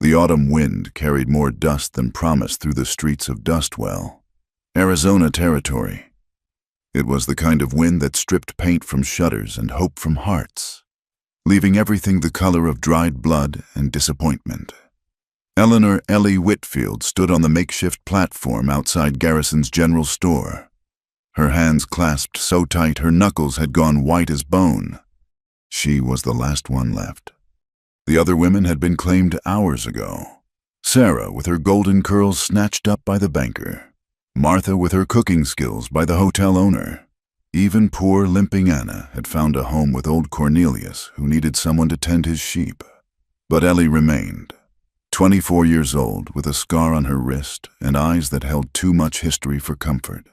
The autumn wind carried more dust than promised through the streets of Dustwell, Arizona territory. It was the kind of wind that stripped paint from shutters and hope from hearts, leaving everything the color of dried blood and disappointment. Eleanor Ellie Whitfield stood on the makeshift platform outside Garrison's general store, her hands clasped so tight her knuckles had gone white as bone. She was the last one left. The other women had been claimed hours ago. Sarah with her golden curls snatched up by the banker. Martha with her cooking skills by the hotel owner. Even poor limping Anna had found a home with old Cornelius, who needed someone to tend his sheep. But Ellie remained, 24 years old, with a scar on her wrist and eyes that held too much history for comfort.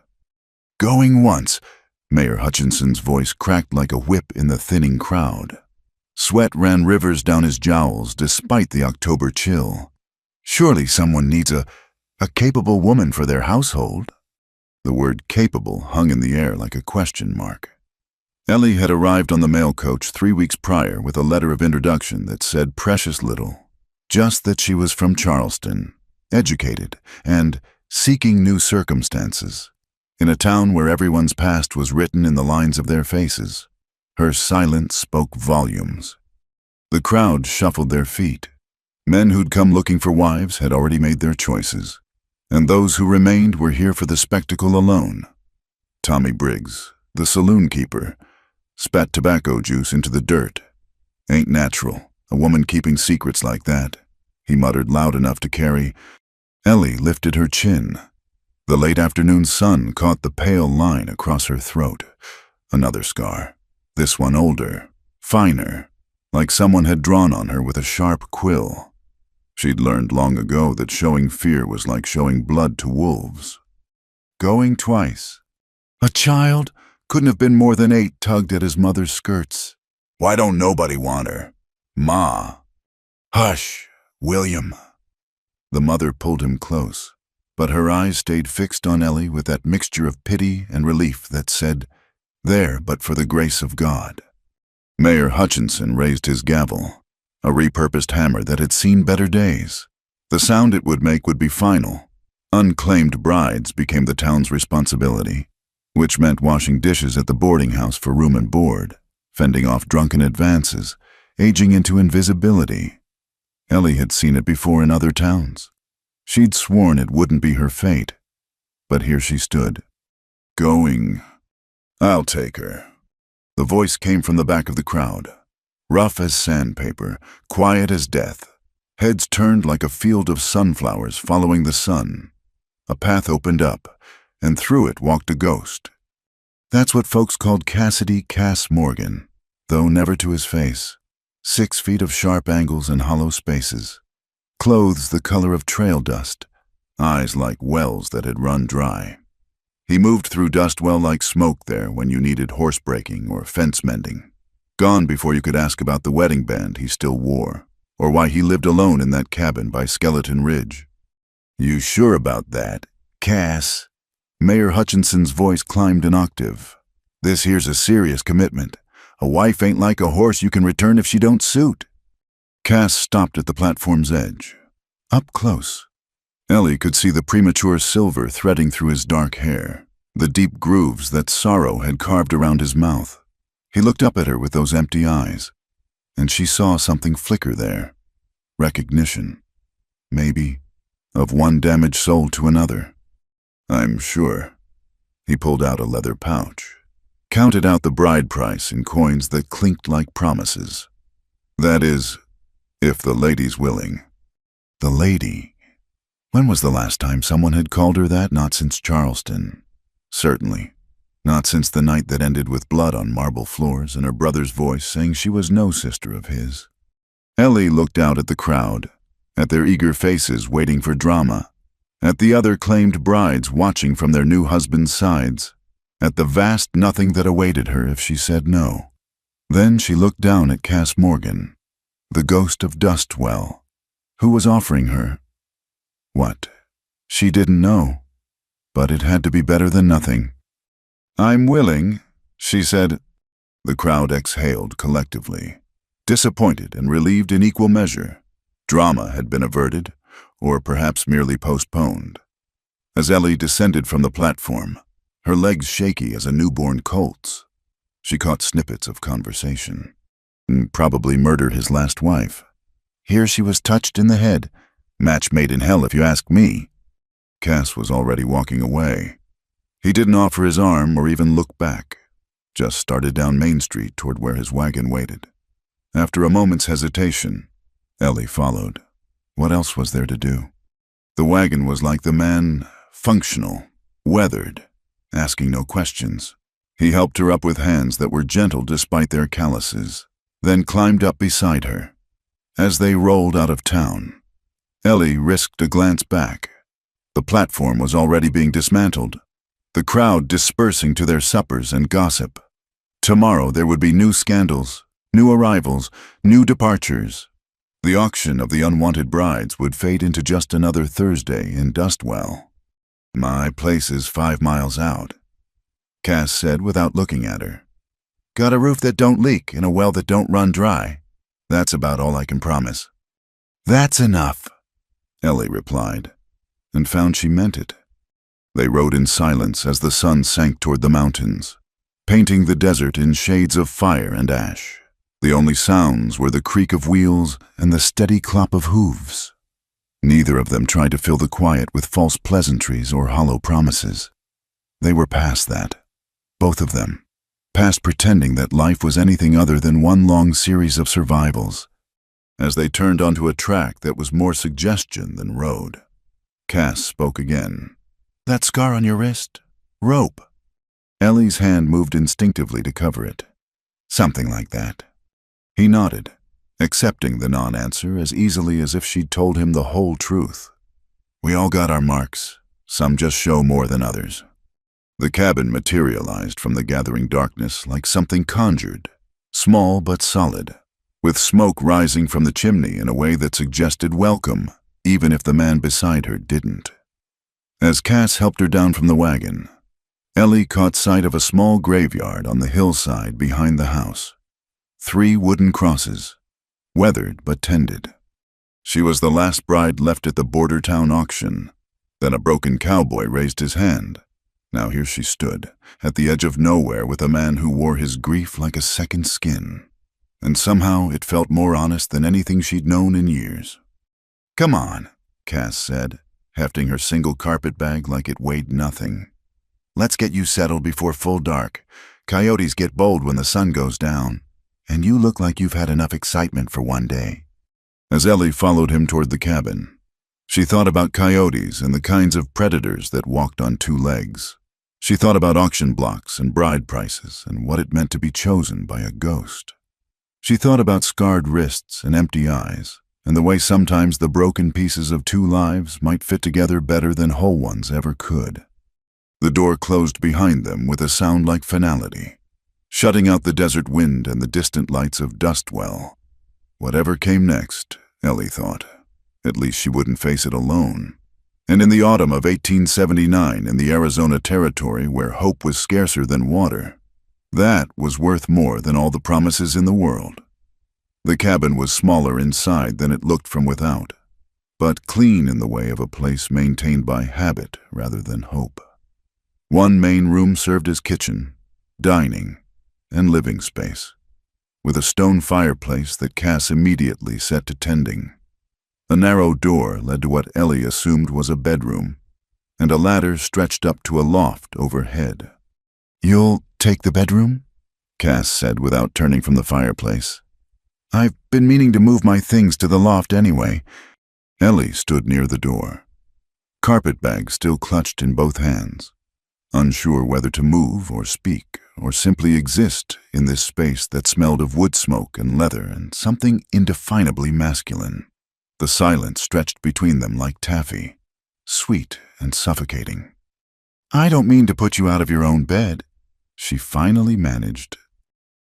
"Going once," Mayor Hutchinson's voice cracked like a whip in the thinning crowd. Sweat ran rivers down his jowls despite the October chill. "Surely someone needs a capable woman for their household." The word capable hung in the air like a question mark. Ellie had arrived on the mail coach 3 weeks prior with a letter of introduction that said precious little, just that she was from Charleston, educated, and seeking new circumstances. In a town where everyone's past was written in the lines of their faces, her silence spoke volumes. The crowd shuffled their feet. Men who'd come looking for wives had already made their choices, and those who remained were here for the spectacle alone. Tommy Briggs, the saloon keeper, spat tobacco juice into the dirt. "Ain't natural, a woman keeping secrets like that," he muttered loud enough to carry. Ellie lifted her chin. The late afternoon sun caught the pale line across her throat. Another scar, this one older, finer, like someone had drawn on her with a sharp quill. She'd learned long ago that showing fear was like showing blood to wolves. Going twice. A child couldn't have been more than 8 tugged at his mother's skirts. "Why don't nobody want her? Ma." "Hush, William." The mother pulled him close, but her eyes stayed fixed on Ellie with that mixture of pity and relief that said, "There but for the grace of God." Mayor Hutchinson raised his gavel, a repurposed hammer that had seen better days. The sound it would make would be final. Unclaimed brides became the town's responsibility, which meant washing dishes at the boarding house for room and board, fending off drunken advances, aging into invisibility. Ellie had seen it before in other towns. She'd sworn it wouldn't be her fate, but here she stood. "Going. I'll take her." The voice came from the back of the crowd, rough as sandpaper, quiet as death, heads turned like a field of sunflowers following the sun. A path opened up, and through it walked a ghost. That's what folks called Cassidy Cass Morgan, though never to his face. 6 feet of sharp angles and hollow spaces. Clothes the color of trail dust, eyes like wells that had run dry. He moved through Dustwell like smoke there when you needed horse breaking or fence mending. Gone before you could ask about the wedding band he still wore, or why he lived alone in that cabin by Skeleton Ridge. "You sure about that, Cass?" Mayor Hutchinson's voice climbed an octave. "This here's a serious commitment. A wife ain't like a horse you can return if she don't suit." Cass stopped at the platform's edge. Up close, Ellie could see the premature silver threading through his dark hair, the deep grooves that sorrow had carved around his mouth. He looked up at her with those empty eyes, and she saw something flicker there. Recognition, maybe, of one damaged soul to another. "I'm sure." He pulled out a leather pouch, counted out the bride price in coins that clinked like promises. "That is, if the lady's willing." The lady. When was the last time someone had called her that? Not since Charleston. Certainly, not since the night that ended with blood on marble floors and her brother's voice saying she was no sister of his. Ellie looked out at the crowd, at their eager faces waiting for drama, at the other claimed brides watching from their new husbands' sides, at the vast nothing that awaited her if she said no. Then she looked down at Cass Morgan, the ghost of Dustwell, who was offering her what? She didn't know, but it had to be better than nothing. "I'm willing," she said. The crowd exhaled collectively, disappointed and relieved in equal measure. Drama had been averted, or perhaps merely postponed. As Ellie descended from the platform, her legs shaky as a newborn colt's, she caught snippets of conversation. Probably murdered his last wife. Here she was touched in the head. Match made in hell if you ask me. Cass was already walking away. He didn't offer his arm or even look back, just started down Main Street toward where his wagon waited. After a moment's hesitation, Ellie followed. What else was there to do? The wagon was like the man, functional, weathered, asking no questions. He helped her up with hands that were gentle despite their calluses, then climbed up beside her. As they rolled out of town, Ellie risked a glance back. The platform was already being dismantled, the crowd dispersing to their suppers and gossip. Tomorrow there would be new scandals, new arrivals, new departures. The auction of the unwanted brides would fade into just another Thursday in Dustwell. My place is 5 miles out, Cass said without looking at her. Got a roof that don't leak and a well that don't run dry. That's about all I can promise. That's enough, Ellie replied, and found she meant it. They rode in silence as the sun sank toward the mountains, painting the desert in shades of fire and ash. The only sounds were the creak of wheels and the steady clop of hooves. Neither of them tried to fill the quiet with false pleasantries or hollow promises. They were past that, both of them, past pretending that life was anything other than one long series of survivals. As they turned onto a track that was more suggestion than road, Cass spoke again. That scar on your wrist? Rope. Ellie's hand moved instinctively to cover it. Something like that. He nodded, accepting the non-answer as easily as if she'd told him the whole truth. We all got our marks. Some just show more than others. The cabin materialized from the gathering darkness like something conjured, small but solid, with smoke rising from the chimney in a way that suggested welcome, even if the man beside her didn't. As Cass helped her down from the wagon, Ellie caught sight of a small graveyard on the hillside behind the house. 3 wooden crosses, weathered but tended. She was the last bride left at the border town auction. Then a broken cowboy raised his hand. Now here she stood, at the edge of nowhere with a man who wore his grief like a second skin. And somehow it felt more honest than anything she'd known in years. Come on, Cass said, hefting her single carpet bag like it weighed nothing. Let's get you settled before full dark. Coyotes get bold when the sun goes down. And you look like you've had enough excitement for one day. As Ellie followed him toward the cabin, she thought about coyotes and the kinds of predators that walked on 2 legs. She thought about auction blocks and bride prices and what it meant to be chosen by a ghost. She thought about scarred wrists and empty eyes, and the way sometimes the broken pieces of 2 lives might fit together better than whole ones ever could. The door closed behind them with a sound like finality, shutting out the desert wind and the distant lights of Dustwell. Whatever came next, Ellie thought, at least she wouldn't face it alone. And in the autumn of 1879, in the Arizona Territory where hope was scarcer than water, that was worth more than all the promises in the world. The cabin was smaller inside than it looked from without, but clean in the way of a place maintained by habit rather than hope. One main room served as kitchen, dining, and living space, with a stone fireplace that Cass immediately set to tending. A narrow door led to what Ellie assumed was a bedroom, and a ladder stretched up to a loft overhead. You'll take the bedroom? Cass said without turning from the fireplace. I've been meaning to move my things to the loft anyway. Ellie stood near the door, carpetbag still clutched in both hands, unsure whether to move or speak or simply exist in this space that smelled of wood smoke and leather and something indefinably masculine. The silence stretched between them like taffy, sweet and suffocating. I don't mean to put you out of your own bed, she finally managed.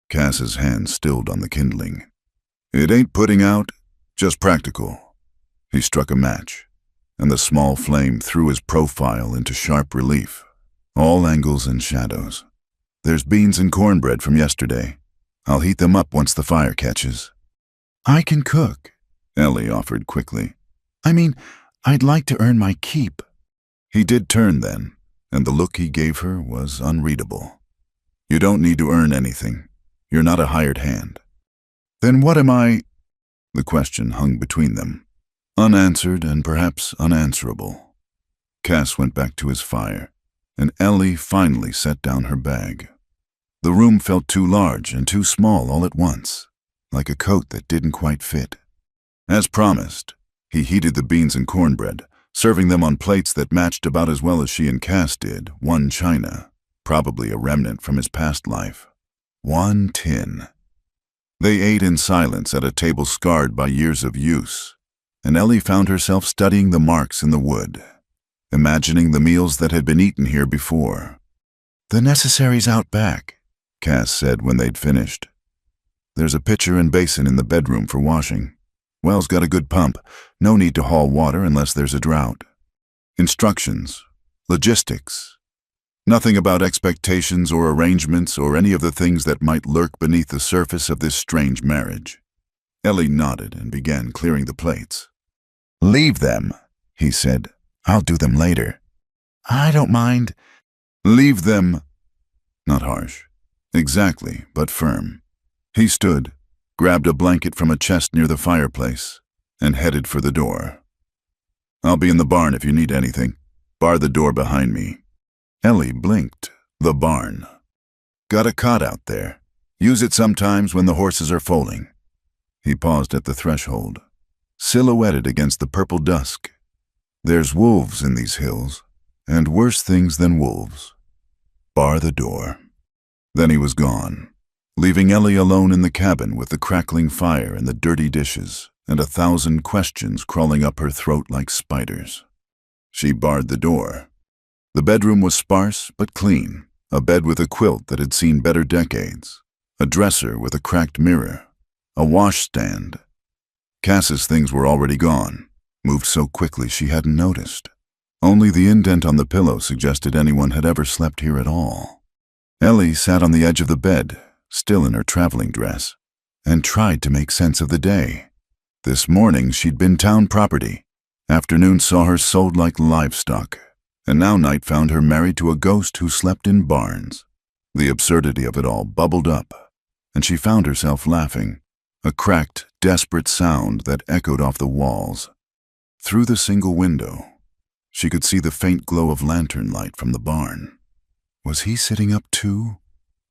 Cass's hand stilled on the kindling. It ain't putting out, just practical. He struck a match, and the small flame threw his profile into sharp relief, all angles and shadows. There's beans and cornbread from yesterday. I'll heat them up once the fire catches. I can cook, Ellie offered quickly. I mean, I'd like to earn my keep. He did turn then, and the look he gave her was unreadable. You don't need to earn anything. You're not a hired hand. Then what am I? The question hung between them, unanswered and perhaps unanswerable. Cass went back to his fire, and Ellie finally set down her bag. The room felt too large and too small all at once, like a coat that didn't quite fit. As promised, he heated the beans and cornbread, serving them on plates that matched about as well as she and Cass did, one china, probably a remnant from his past life. One tin. They ate in silence at a table scarred by years of use, and Ellie found herself studying the marks in the wood, imagining the meals that had been eaten here before. The necessaries out back, Cass said when they'd finished. There's a pitcher and basin in the bedroom for washing. Well's got a good pump. No need to haul water unless there's a drought. Instructions. Logistics. Nothing about expectations or arrangements or any of the things that might lurk beneath the surface of this strange marriage. Ellie nodded and began clearing the plates. Leave them, he said. I'll do them later. I don't mind. Leave them. Not harsh. Exactly, but firm. He stood, grabbed a blanket from a chest near the fireplace, and headed for the door. I'll be in the barn if you need anything. Bar the door behind me. Ellie blinked. The barn. Got a cot out there. Use it sometimes when the horses are foaling. He paused at the threshold, silhouetted against the purple dusk. There's wolves in these hills, and worse things than wolves. Bar the door. Then he was gone, leaving Ellie alone in the cabin with the crackling fire and the dirty dishes and 1,000 questions crawling up her throat like spiders. She barred the door. The bedroom was sparse but clean, a bed with a quilt that had seen better decades, a dresser with a cracked mirror, a washstand. Cass's things were already gone, moved so quickly she hadn't noticed. Only the indent on the pillow suggested anyone had ever slept here at all. Ellie sat on the edge of the bed, still in her traveling dress, and tried to make sense of the day. This morning she'd been town property. Afternoon saw her sold like livestock, and now night found her married to a ghost who slept in barns. The absurdity of it all bubbled up, and she found herself laughing, a cracked, desperate sound that echoed off the walls. Through the single window, she could see the faint glow of lantern light from the barn. Was he sitting up too,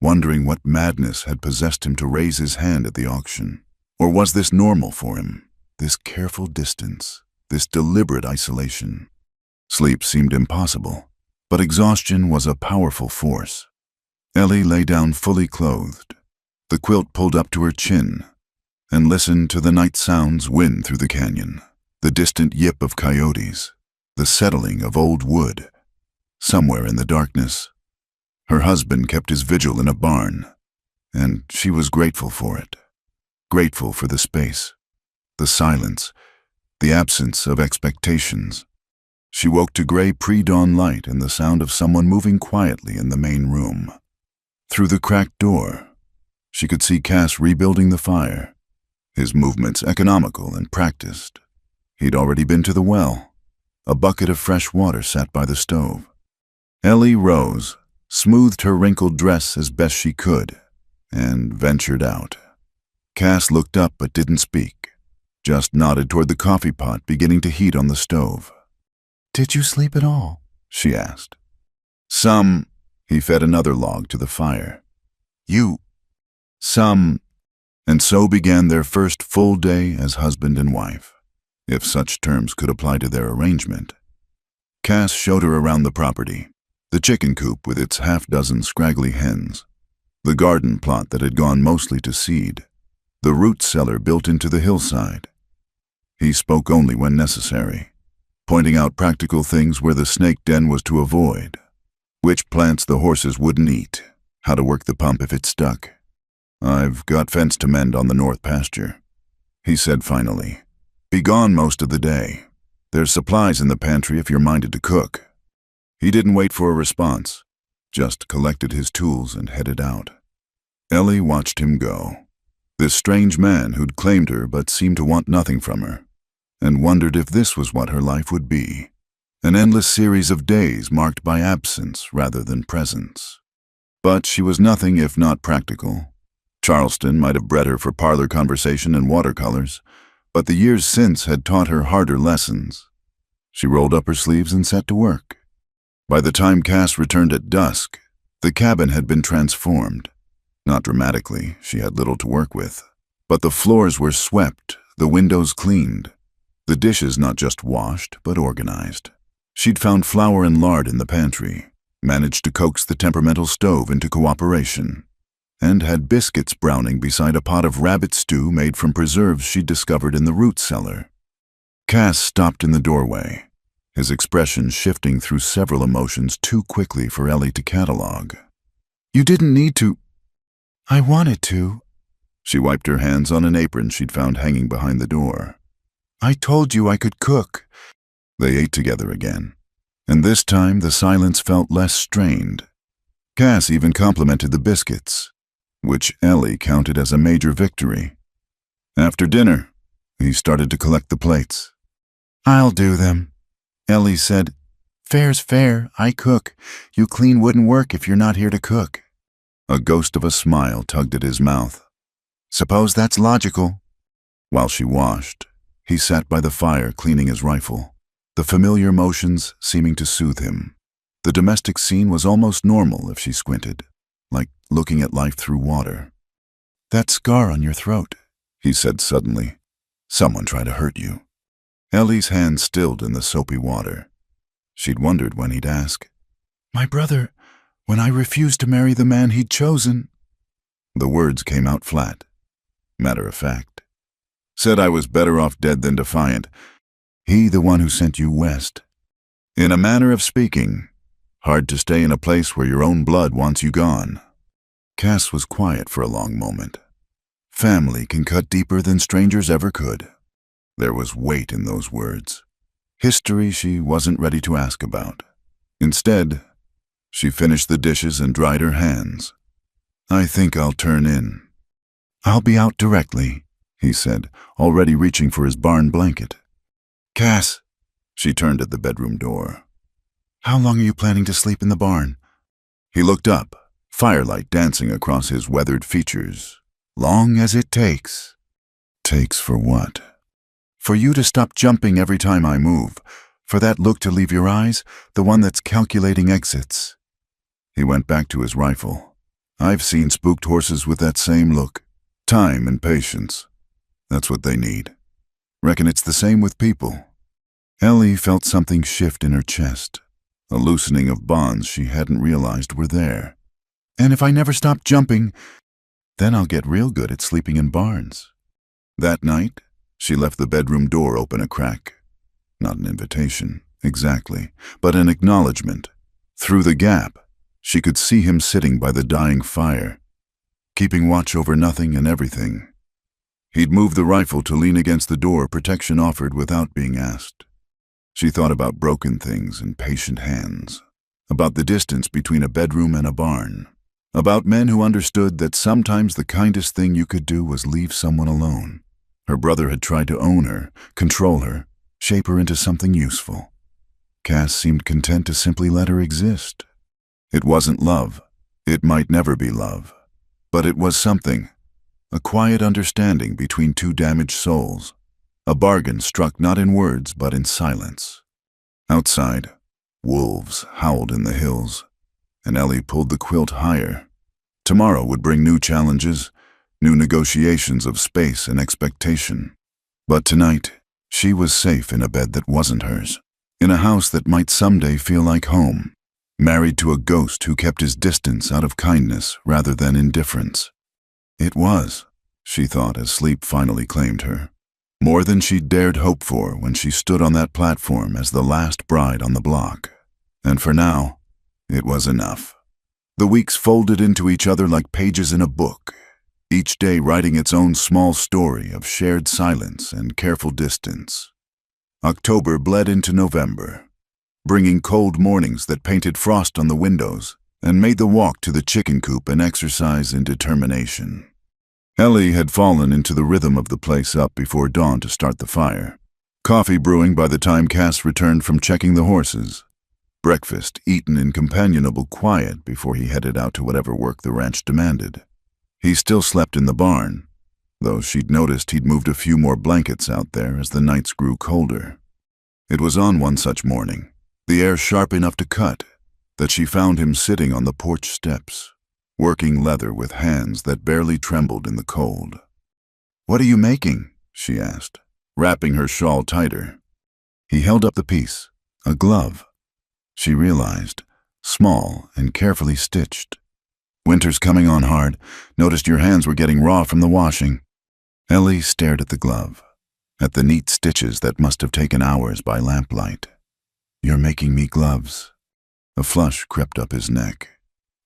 wondering what madness had possessed him to raise his hand at the auction? Or was this normal for him, this careful distance, this deliberate isolation? Sleep seemed impossible, but exhaustion was a powerful force. Ellie lay down fully clothed, the quilt pulled up to her chin, and listened to the night sounds win through the canyon, the distant yip of coyotes, the settling of old wood. Somewhere in the darkness, her husband kept his vigil in a barn, and she was grateful for it. Grateful for the space, the silence, the absence of expectations. She woke to gray pre-dawn light and the sound of someone moving quietly in the main room. Through the cracked door, she could see Cass rebuilding the fire, his movements economical and practiced. He'd already been to the well. A bucket of fresh water sat by the stove. Ellie rose, smoothed her wrinkled dress as best she could, and ventured out. Cass looked up but didn't speak, just nodded toward the coffee pot beginning to heat on the stove. "Did you sleep at all?" she asked. "Some," he fed another log to the fire. Some. And so began their first full day as husband and wife, if such terms could apply to their arrangement. Cass showed her around the property, the chicken coop with its half-dozen scraggly hens, the garden plot that had gone mostly to seed, the root cellar built into the hillside. He spoke only when necessary, pointing out practical things where the snake den was to avoid, which plants the horses wouldn't eat, how to work the pump if it stuck. "I've got fence to mend on the north pasture," he said finally. "Be gone most of the day. There's supplies in the pantry if you're minded to cook." He didn't wait for a response, just collected his tools and headed out. Ellie watched him go, This strange man who'd claimed her but seemed to want nothing from her, and wondered if this was what her life would be. An endless series of days marked by absence rather than presence. But she was nothing if not practical. Charleston might have bred her for parlor conversation and watercolors, but the years since had taught her harder lessons. She rolled up her sleeves and set to work. By the time Cass returned at dusk, the cabin had been transformed. Not dramatically, she had little to work with, but the floors were swept, the windows cleaned, the dishes not just washed, but organized. She'd found flour and lard in the pantry, managed to coax the temperamental stove into cooperation, and had biscuits browning beside a pot of rabbit stew made from preserves she'd discovered in the root cellar. Cass stopped in the doorway, his expression shifting through several emotions too quickly for Ellie to catalog. "You didn't need to." "I wanted to." She wiped her hands on an apron she'd found hanging behind the door. "I told you I could cook." They ate together again, and this time the silence felt less strained. Cass even complimented the biscuits, which Ellie counted as a major victory. After dinner, he started to collect the plates. "I'll do them." Ellie said, "Fair's fair, I cook. You clean wouldn't work if you're not here to cook." A ghost of a smile tugged at his mouth. "Suppose that's logical." While she washed, he sat by the fire cleaning his rifle, the familiar motions seeming to soothe him. The domestic scene was almost normal if she squinted, like looking at life through water. "That scar on your throat," he said suddenly. "Someone tried to hurt you." Ellie's hand stilled in the soapy water. She'd wondered when he'd ask. "My brother, when I refused to marry the man he'd chosen." The words came out flat, matter of fact. "Said I was better off dead than defiant. He the one who sent you west." In a manner of speaking, hard to stay in a place where your own blood wants you gone. Cass was quiet for a long moment. Family can cut deeper than strangers ever could. There was weight in those words. History she wasn't ready to ask about. Instead, she finished the dishes and dried her hands. "I think I'll turn in." "I'll be out directly," he said, already reaching for his barn blanket. "Cass," she turned at the bedroom door. "How long are you planning to sleep in the barn?" He looked up, firelight dancing across his weathered features. "Long as it takes." "Takes for what?" "For you to stop jumping every time I move, for that look to leave your eyes, the one that's calculating exits." He went back to his rifle. "I've seen spooked horses with that same look. Time and patience. That's what they need. Reckon it's the same with people." Ellie felt something shift in her chest, a loosening of bonds she hadn't realized were there. "And if I never stop jumping, then I'll get real good at sleeping in barns." That night, she left the bedroom door open a crack. Not an invitation, exactly, but an acknowledgement. Through the gap, she could see him sitting by the dying fire, keeping watch over nothing and everything. He'd moved the rifle to lean against the door protection offered without being asked. She thought about broken things and patient hands, about the distance between a bedroom and a barn, about men who understood that sometimes the kindest thing you could do was leave someone alone. Her brother had tried to own her, control her, shape her into something useful. Cass seemed content to simply let her exist. It wasn't love. It might never be love. But it was something, a quiet understanding between two damaged souls, a bargain struck not in words but in silence. Outside, wolves howled in the hills, and Ellie pulled the quilt higher. Tomorrow would bring new challenges, new negotiations of space and expectation. But tonight, she was safe in a bed that wasn't hers, in a house that might someday feel like home, married to a ghost who kept his distance out of kindness rather than indifference. It was, she thought as sleep finally claimed her, more than she'd dared hope for when she stood on that platform as the last bride on the block. And for now, it was enough. The weeks folded into each other like pages in a book, each day writing its own small story of shared silence and careful distance. October bled into November, bringing cold mornings that painted frost on the windows and made the walk to the chicken coop an exercise in determination. Ellie had fallen into the rhythm of the place up before dawn to start the fire. Coffee brewing by the time Cass returned from checking the horses. Breakfast eaten in companionable quiet before he headed out to whatever work the ranch demanded. He still slept in the barn, though she'd noticed he'd moved a few more blankets out there as the nights grew colder. It was on one such morning, the air sharp enough to cut, that she found him sitting on the porch steps, working leather with hands that barely trembled in the cold. "What are you making?" she asked, wrapping her shawl tighter. He held up the piece, a glove. She realized, small and carefully stitched. "Winter's coming on hard. Noticed your hands were getting raw from the washing." Ellie stared at the glove, at the neat stitches that must have taken hours by lamplight. "You're making me gloves." A flush crept up his neck.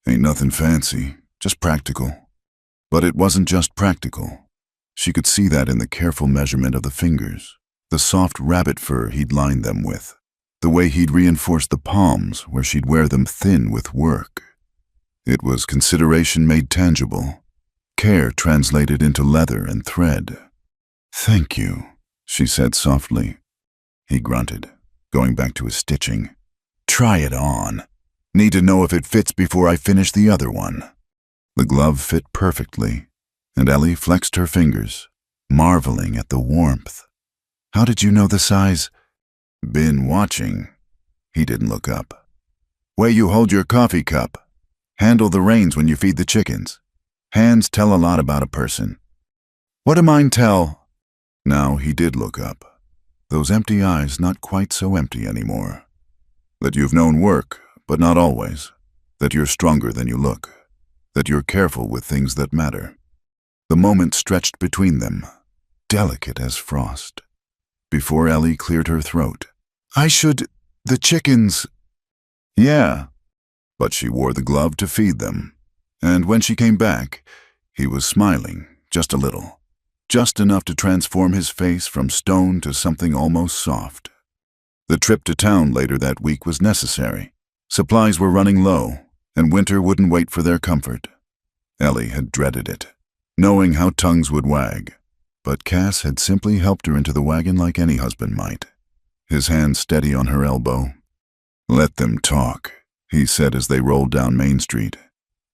"Ain't nothing fancy, just practical." But it wasn't just practical. She could see that in the careful measurement of the fingers, the soft rabbit fur he'd lined them with, the way he'd reinforced the palms where she'd wear them thin with work. It was consideration made tangible, care translated into leather and thread. "Thank you," she said softly. He grunted, going back to his stitching. "Try it on. Need to know if it fits before I finish the other one." The glove fit perfectly, and Ellie flexed her fingers, marveling at the warmth. "How did you know the size?" "Been watching." He didn't look up. "Way you hold your coffee cup. Handle the reins when you feed the chickens. Hands tell a lot about a person." "What do mine tell?" Now he did look up, those empty eyes not quite so empty anymore. "That you've known work, but not always. That you're stronger than you look. That you're careful with things that matter." The moment stretched between them, delicate as frost. Before Ellie cleared her throat, "The chickens." "Yeah." But she wore the glove to feed them, and when she came back, he was smiling, just a little, just enough to transform his face from stone to something almost soft. The trip to town later that week was necessary. Supplies were running low, and winter wouldn't wait for their comfort. Ellie had dreaded it, knowing how tongues would wag, but Cass had simply helped her into the wagon like any husband might, his hand steady on her elbow. "Let them talk," he said as they rolled down Main Street.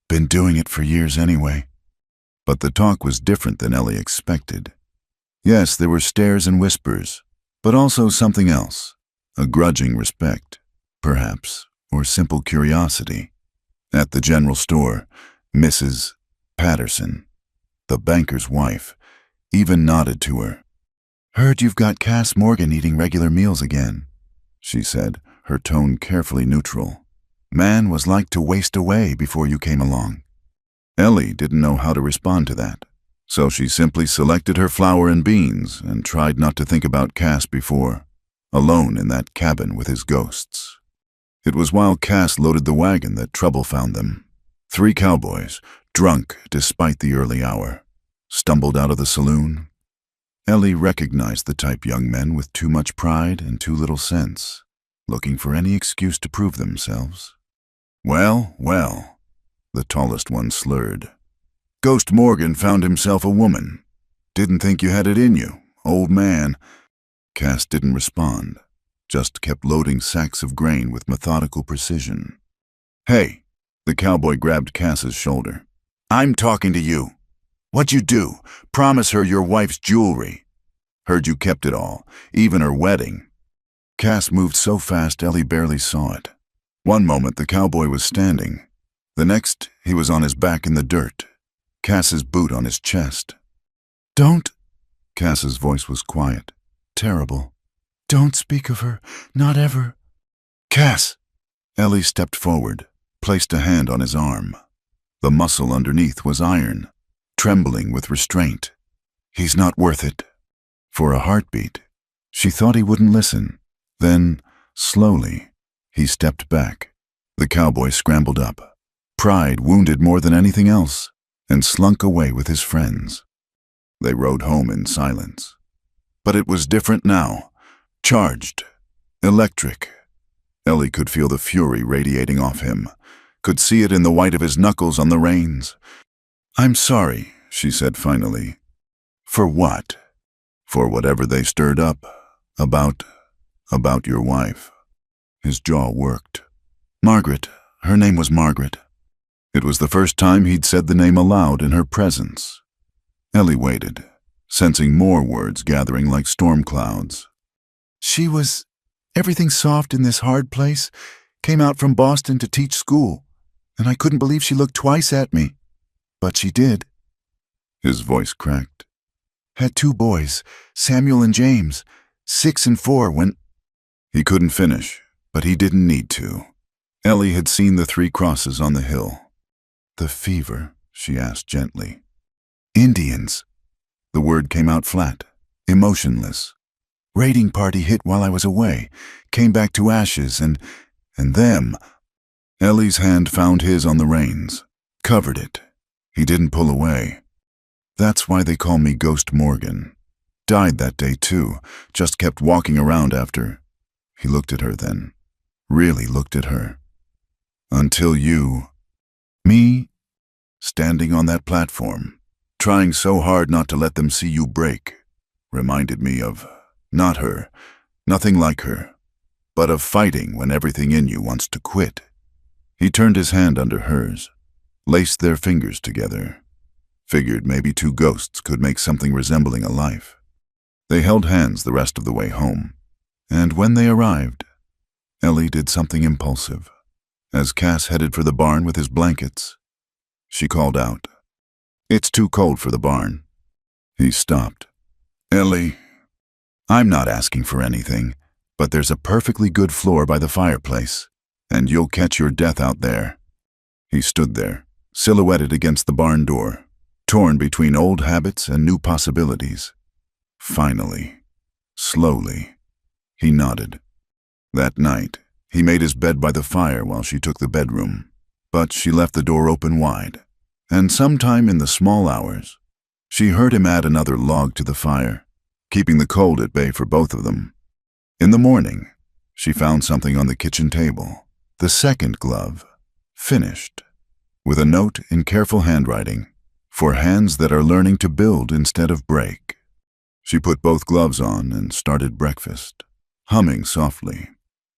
"Been doing it for years anyway." But the talk was different than Ellie expected. Yes, there were stares and whispers, but also something else, a grudging respect, perhaps, or simple curiosity. At the general store, Mrs. Patterson, the banker's wife, even nodded to her. "Heard you've got Cass Morgan eating regular meals again," she said, her tone carefully neutral. "Man was like to waste away before you came along." Ellie didn't know how to respond to that, so she simply selected her flour and beans and tried not to think about Cass before, alone in that cabin with his ghosts. It was while Cass loaded the wagon that trouble found them. 3 cowboys, drunk despite the early hour, stumbled out of the saloon. Ellie recognized the type young men with too much pride and too little sense, looking for any excuse to prove themselves. "Well, well," the tallest one slurred. "Ghost Morgan found himself a woman. Didn't think you had it in you, old man." Cass didn't respond, just kept loading sacks of grain with methodical precision. "Hey," the cowboy grabbed Cass's shoulder. "I'm talking to you. What'd you do? Promise her your wife's jewelry. Heard you kept it all, even her wedding." Cass moved so fast Ellie barely saw it. One moment the cowboy was standing. The next, he was on his back in the dirt, Cass's boot on his chest. "Don't," Cass's voice was quiet, terrible. "Don't speak of her, not ever." "Cass!" Ellie stepped forward, placed a hand on his arm. The muscle underneath was iron, trembling with restraint. "He's not worth it." For a heartbeat, she thought he wouldn't listen. Then, slowly, he stepped back. The cowboy scrambled up, pride wounded more than anything else, and slunk away with his friends. They rode home in silence. But it was different now. Charged. Electric. Ellie could feel the fury radiating off him, could see it in the white of his knuckles on the reins. "I'm sorry," she said finally. For what? For whatever they stirred up. About your wife. His jaw worked. Margaret. Her name was Margaret. It was the first time he'd said the name aloud in her presence. Ellie waited, sensing more words gathering like storm clouds. She was everything soft in this hard place. Came out from Boston to teach school, and I couldn't believe she looked twice at me. But she did. His voice cracked. Had 2 boys, Samuel and James, 6 and 4 when... He couldn't finish, but he didn't need to. Ellie had seen the 3 crosses on the hill. The fever, she asked gently. Indians. The word came out flat, emotionless. Raiding party hit while I was away, came back to ashes, and them. Ellie's hand found his on the reins, covered it. He didn't pull away. That's why they call me Ghost Morgan. Died that day too, just kept walking around after. He looked at her then, really looked at her. Until you... Me? Standing on that platform, trying so hard not to let them see you break, reminded me of, not her, nothing like her, but of fighting when everything in you wants to quit. He turned his hand under hers, laced their fingers together, figured maybe 2 ghosts could make something resembling a life. They held hands the rest of the way home, and when they arrived, Ellie did something impulsive. As Cass headed for the barn with his blankets, she called out, It's too cold for the barn. He stopped. Ellie, I'm not asking for anything, but there's a perfectly good floor by the fireplace, and you'll catch your death out there. He stood there, silhouetted against the barn door, torn between old habits and new possibilities. Finally, slowly, he nodded. That night, he made his bed by the fire while she took the bedroom, but she left the door open wide, and sometime in the small hours, she heard him add another log to the fire, keeping the cold at bay for both of them. In the morning, she found something on the kitchen table, the second glove, finished, with a note in careful handwriting, for hands that are learning to build instead of break. She put both gloves on and started breakfast, humming softly.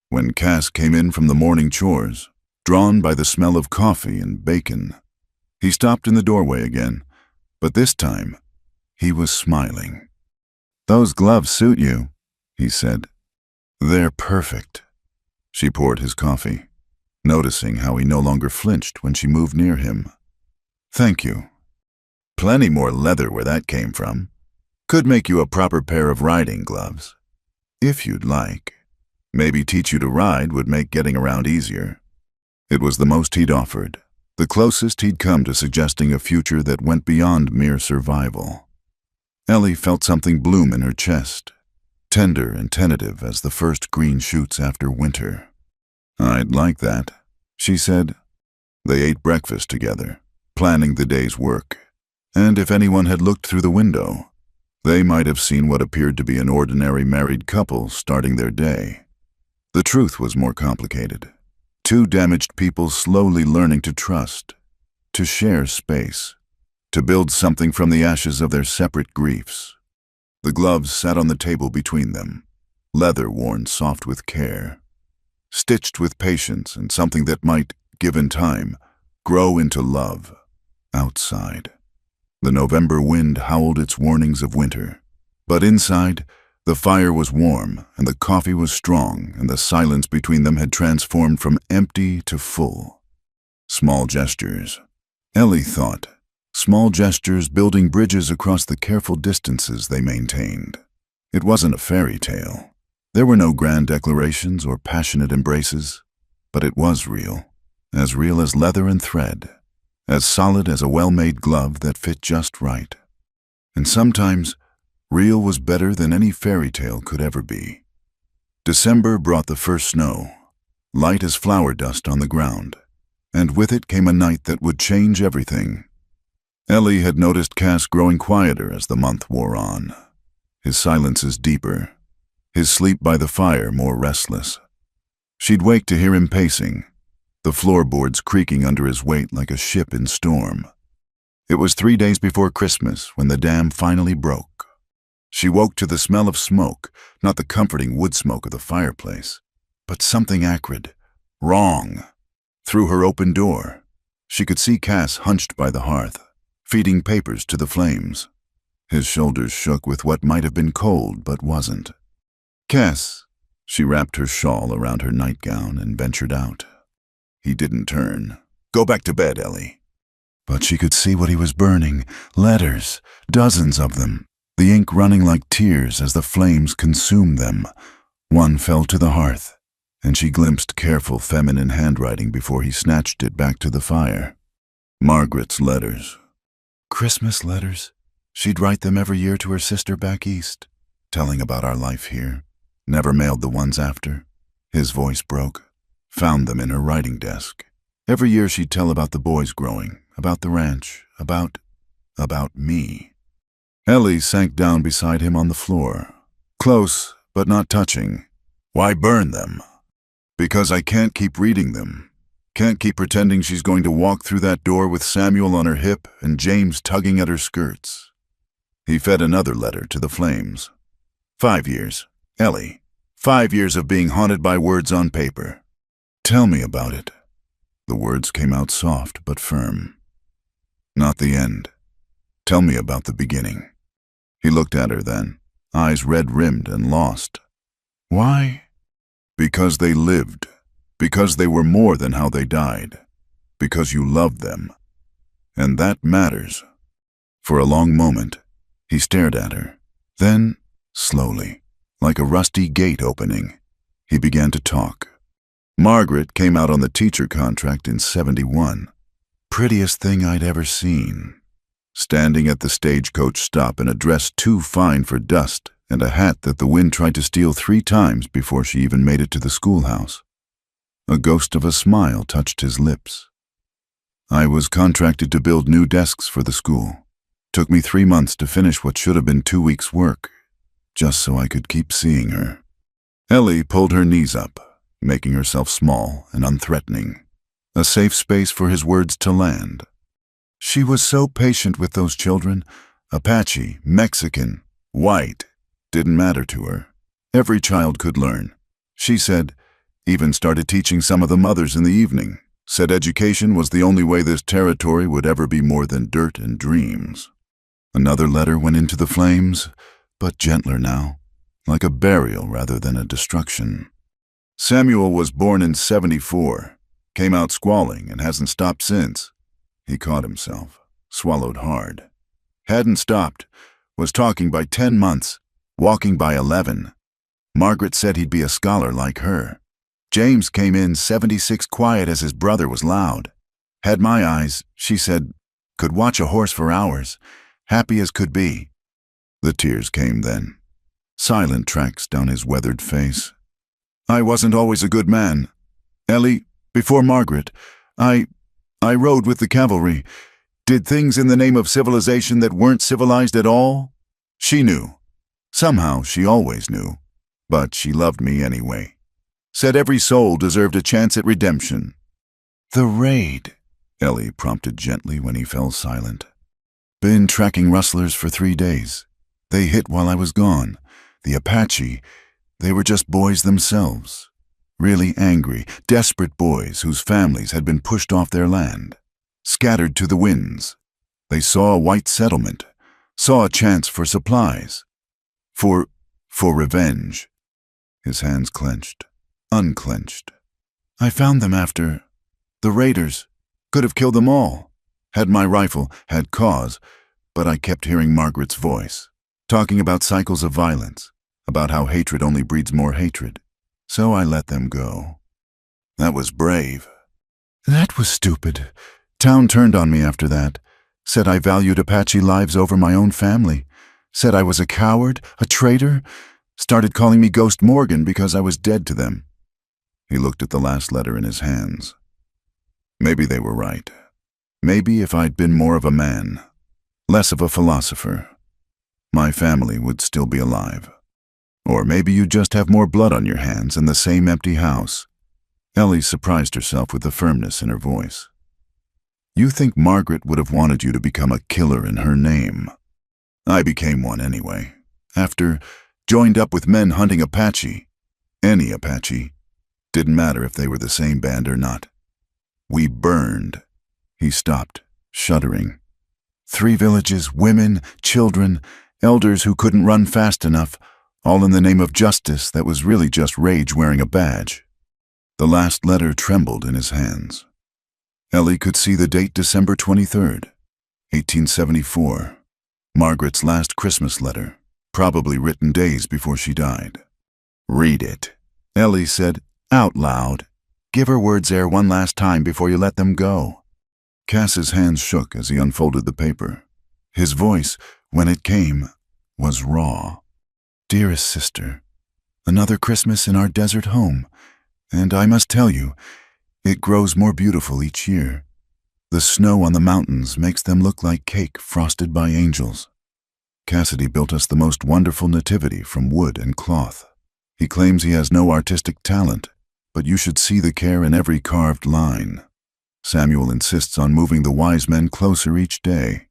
When Cass came in from the morning chores, drawn by the smell of coffee and bacon, he stopped in the doorway again, but this time, he was smiling. Those gloves suit you, he said. They're perfect. She poured his coffee, noticing how he no longer flinched when she moved near him. Thank you. Plenty more leather where that came from. Could make you a proper pair of riding gloves. If you'd like. Maybe teach you to ride would make getting around easier. It was the most he'd offered, the closest he'd come to suggesting a future that went beyond mere survival. Ellie felt something bloom in her chest, tender and tentative as the first green shoots after winter. I'd like that, she said. They ate breakfast together, planning the day's work, and if anyone had looked through the window, they might have seen what appeared to be an ordinary married couple starting their day. The truth was more complicated. 2 damaged people slowly learning to trust, to share space, to build something from the ashes of their separate griefs. The gloves sat on the table between them, leather worn soft with care, stitched with patience and something that might, given time, grow into love, outside. The November wind howled its warnings of winter, but inside, the fire was warm, and the coffee was strong, and the silence between them had transformed from empty to full. Small gestures. Ellie thought. Small gestures building bridges across the careful distances they maintained. It wasn't a fairy tale. There were no grand declarations or passionate embraces, but it was real as leather and thread, as solid as a well-made glove that fit just right. And sometimes, real was better than any fairy tale could ever be. December brought the first snow, light as flower dust on the ground, and with it came a night that would change everything. Ellie had noticed Cass growing quieter as the month wore on, his silences deeper, his sleep by the fire more restless. She'd wake to hear him pacing, the floorboards creaking under his weight like a ship in storm. It was 3 days before Christmas when the dam finally broke. She woke to the smell of smoke, not the comforting wood smoke of the fireplace, but something acrid, wrong. Through her open door, she could see Cass hunched by the hearth, feeding papers to the flames. His shoulders shook with what might have been cold but wasn't. "Cass," she wrapped her shawl around her nightgown and ventured out. He didn't turn. "Go back to bed, Ellie." But she could see what he was burning, letters, dozens of them, the ink running like tears as the flames consumed them. One fell to the hearth, and she glimpsed careful feminine handwriting before he snatched it back to the fire. Margaret's letters. Christmas letters. She'd write them every year to her sister back east, telling about our life here. Never mailed the ones after. His voice broke. Found them in her writing desk. Every year she'd tell about the boys growing, about the ranch, about me. Ellie sank down beside him on the floor. Close, but not touching. "Why burn them?" "Because I can't keep reading them. Can't keep pretending she's going to walk through that door with Samuel on her hip and James tugging at her skirts." He fed another letter to the flames. 5 years, Ellie. 5 years of being haunted by words on paper. "Tell me about it." The words came out soft but firm. "Not the end. Tell me about the beginning." He looked at her then, eyes red-rimmed and lost. "Why?" "Because they lived. Because they were more than how they died. Because you loved them. And that matters." For a long moment, he stared at her. Then, slowly, like a rusty gate opening, he began to talk. Margaret came out on the teacher contract in '71. Prettiest thing I'd ever seen. Standing at the stagecoach stop in a dress too fine for dust and a hat that the wind tried to steal 3 times before she even made it to the schoolhouse. A ghost of a smile touched his lips. "I was contracted to build new desks for the school. Took me 3 months to finish what should have been 2 weeks' work, just so I could keep seeing her." Ellie pulled her knees up, making herself small and unthreatening. A safe space for his words to land. She was so patient with those children. Apache, Mexican, white, didn't matter to her. Every child could learn. She said, even started teaching some of the mothers in the evening. Said education was the only way this territory would ever be more than dirt and dreams. Another letter went into the flames, but gentler now, like a burial rather than a destruction. "Samuel was born in '74, came out squalling and hasn't stopped since." He caught himself, swallowed hard. "Hadn't stopped, was talking by 10 months, walking by 11. Margaret said he'd be a scholar like her. James came in '76 quiet as his brother was loud. Had my eyes, she said, could watch a horse for hours, happy as could be." The tears came then, silent tracks down his weathered face. "I wasn't always a good man. Ellie, before Margaret, I rode with the cavalry, did things in the name of civilization that weren't civilized at all. She knew. Somehow she always knew. But she loved me anyway. Said every soul deserved a chance at redemption." "The raid," Ellie prompted gently when he fell silent. "Been tracking rustlers for 3 days. They hit while I was gone. The Apache, they were just boys themselves. Really angry, desperate boys whose families had been pushed off their land, scattered to the winds. They saw a white settlement, saw a chance for supplies, for revenge." His hands clenched, unclenched. "I found them after. The raiders. Could have killed them all. Had my rifle, had cause, but I kept hearing Margaret's voice, talking about cycles of violence, about how hatred only breeds more hatred. So I let them go." "That was brave." "That was stupid. Town turned on me after that. Said I valued Apache lives over my own family. Said I was a coward, a traitor. Started calling me Ghost Morgan because I was dead to them." He looked at the last letter in his hands. Maybe they were right. Maybe if I'd been more of a man, less of a philosopher, my family would still be alive. Or maybe you just have more blood on your hands in the same empty house. Ellie surprised herself with the firmness in her voice. You think Margaret would have wanted you to become a killer in her name. I became one anyway. After joined up with men hunting Apache. Any Apache. Didn't matter if they were the same band or not. We burned. He stopped, shuddering. 3 villages, women, children, elders who couldn't run fast enough, all in the name of justice that was really just rage wearing a badge. The last letter trembled in his hands. Ellie could see the date December 23rd, 1874. Margaret's last Christmas letter, probably written days before she died. Read it. Ellie said, out loud. Give her words air one last time before you let them go. Cass's hands shook as he unfolded the paper. His voice, when it came, was raw. Dearest sister, another Christmas in our desert home, and I must tell you, it grows more beautiful each year. The snow on the mountains makes them look like cake frosted by angels. Cassidy built us the most wonderful nativity from wood and cloth. He claims he has no artistic talent, but you should see the care in every carved line. Samuel insists on moving the wise men closer each day,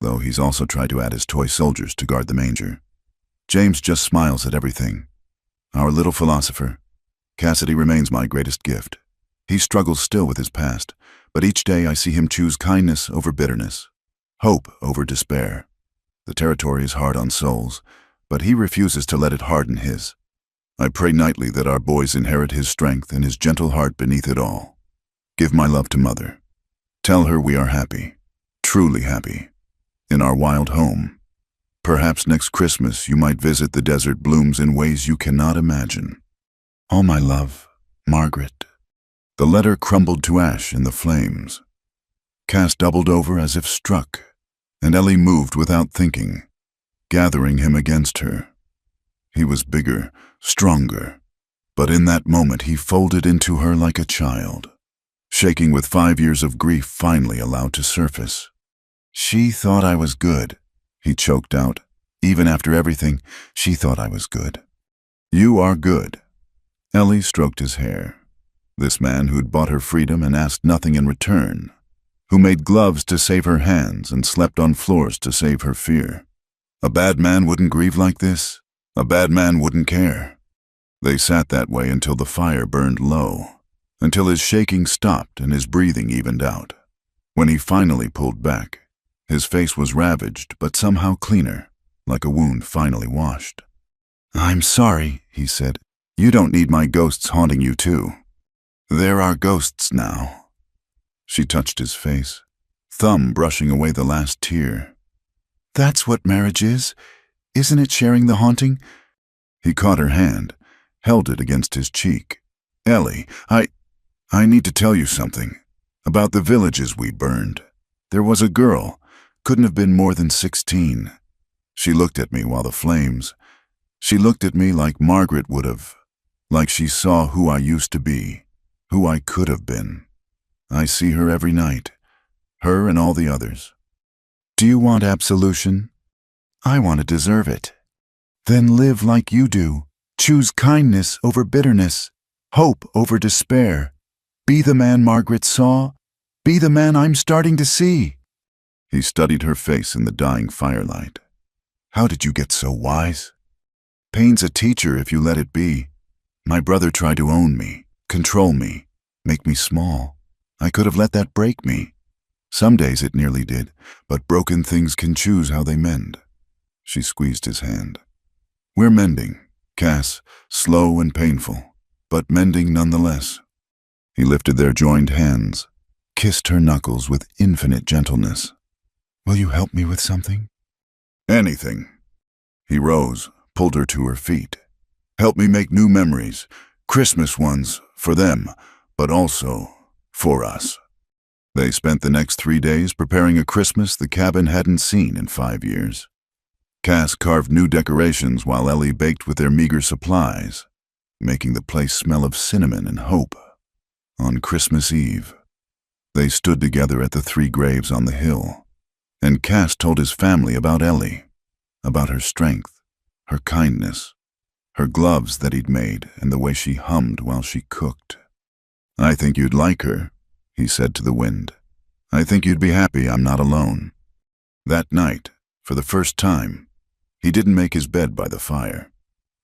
though he's also tried to add his toy soldiers to guard the manger. James just smiles at everything. Our little philosopher. Cassidy remains my greatest gift. He struggles still with his past, but each day I see him choose kindness over bitterness, hope over despair. The territory is hard on souls, but he refuses to let it harden his. I pray nightly that our boys inherit his strength and his gentle heart beneath it all. Give my love to Mother. Tell her we are happy, truly happy, in our wild home. Perhaps next Christmas you might visit the desert blooms in ways you cannot imagine. All my love, Margaret. The letter crumbled to ash in the flames. Cass doubled over as if struck, and Ellie moved without thinking, gathering him against her. He was bigger, stronger, but in that moment he folded into her like a child, shaking with 5 years of grief finally allowed to surface. She thought I was good, he choked out. Even after everything, she thought I was good. You are good. Ellie stroked his hair. This man who'd bought her freedom and asked nothing in return, who made gloves to save her hands and slept on floors to save her fear. A bad man wouldn't grieve like this. A bad man wouldn't care. They sat that way until the fire burned low, until his shaking stopped and his breathing evened out. When he finally pulled back, his face was ravaged but somehow cleaner, like a wound finally washed. I'm sorry, he said. You don't need my ghosts haunting you too. There are ghosts now. She touched his face, thumb brushing away the last tear. That's what marriage is. Isn't it sharing the haunting? He caught her hand, held it against his cheek. Ellie, I need to tell you something. About the villages we burned. There was a girl, couldn't have been more than 16. She looked at me while the flames. She looked at me like Margaret would have, like she saw who I used to be, who I could have been. I see her every night, her and all the others. Do you want absolution? I want to deserve it. Then live like you do. Choose kindness over bitterness, hope over despair. Be the man Margaret saw. Be the man I'm starting to see. He studied her face in the dying firelight. How did you get so wise? Pain's a teacher if you let it be. My brother tried to own me, control me, make me small. I could have let that break me. Some days it nearly did, but broken things can choose how they mend. She squeezed his hand. We're mending, Cass, slow and painful, but mending nonetheless. He lifted their joined hands, kissed her knuckles with infinite gentleness. Will you help me with something? Anything. He rose, pulled her to her feet. Help me make new memories, Christmas ones, for them, but also for us. They spent the next 3 days preparing a Christmas the cabin hadn't seen in 5 years. Cass carved new decorations while Ellie baked with their meager supplies, making the place smell of cinnamon and hope. On Christmas Eve, they stood together at the 3 graves on the hill, and Cass told his family about Ellie, about her strength, her kindness, her gloves that he'd made, and the way she hummed while she cooked. I think you'd like her, he said to the wind. I think you'd be happy I'm not alone." That night, for the first time, he didn't make his bed by the fire.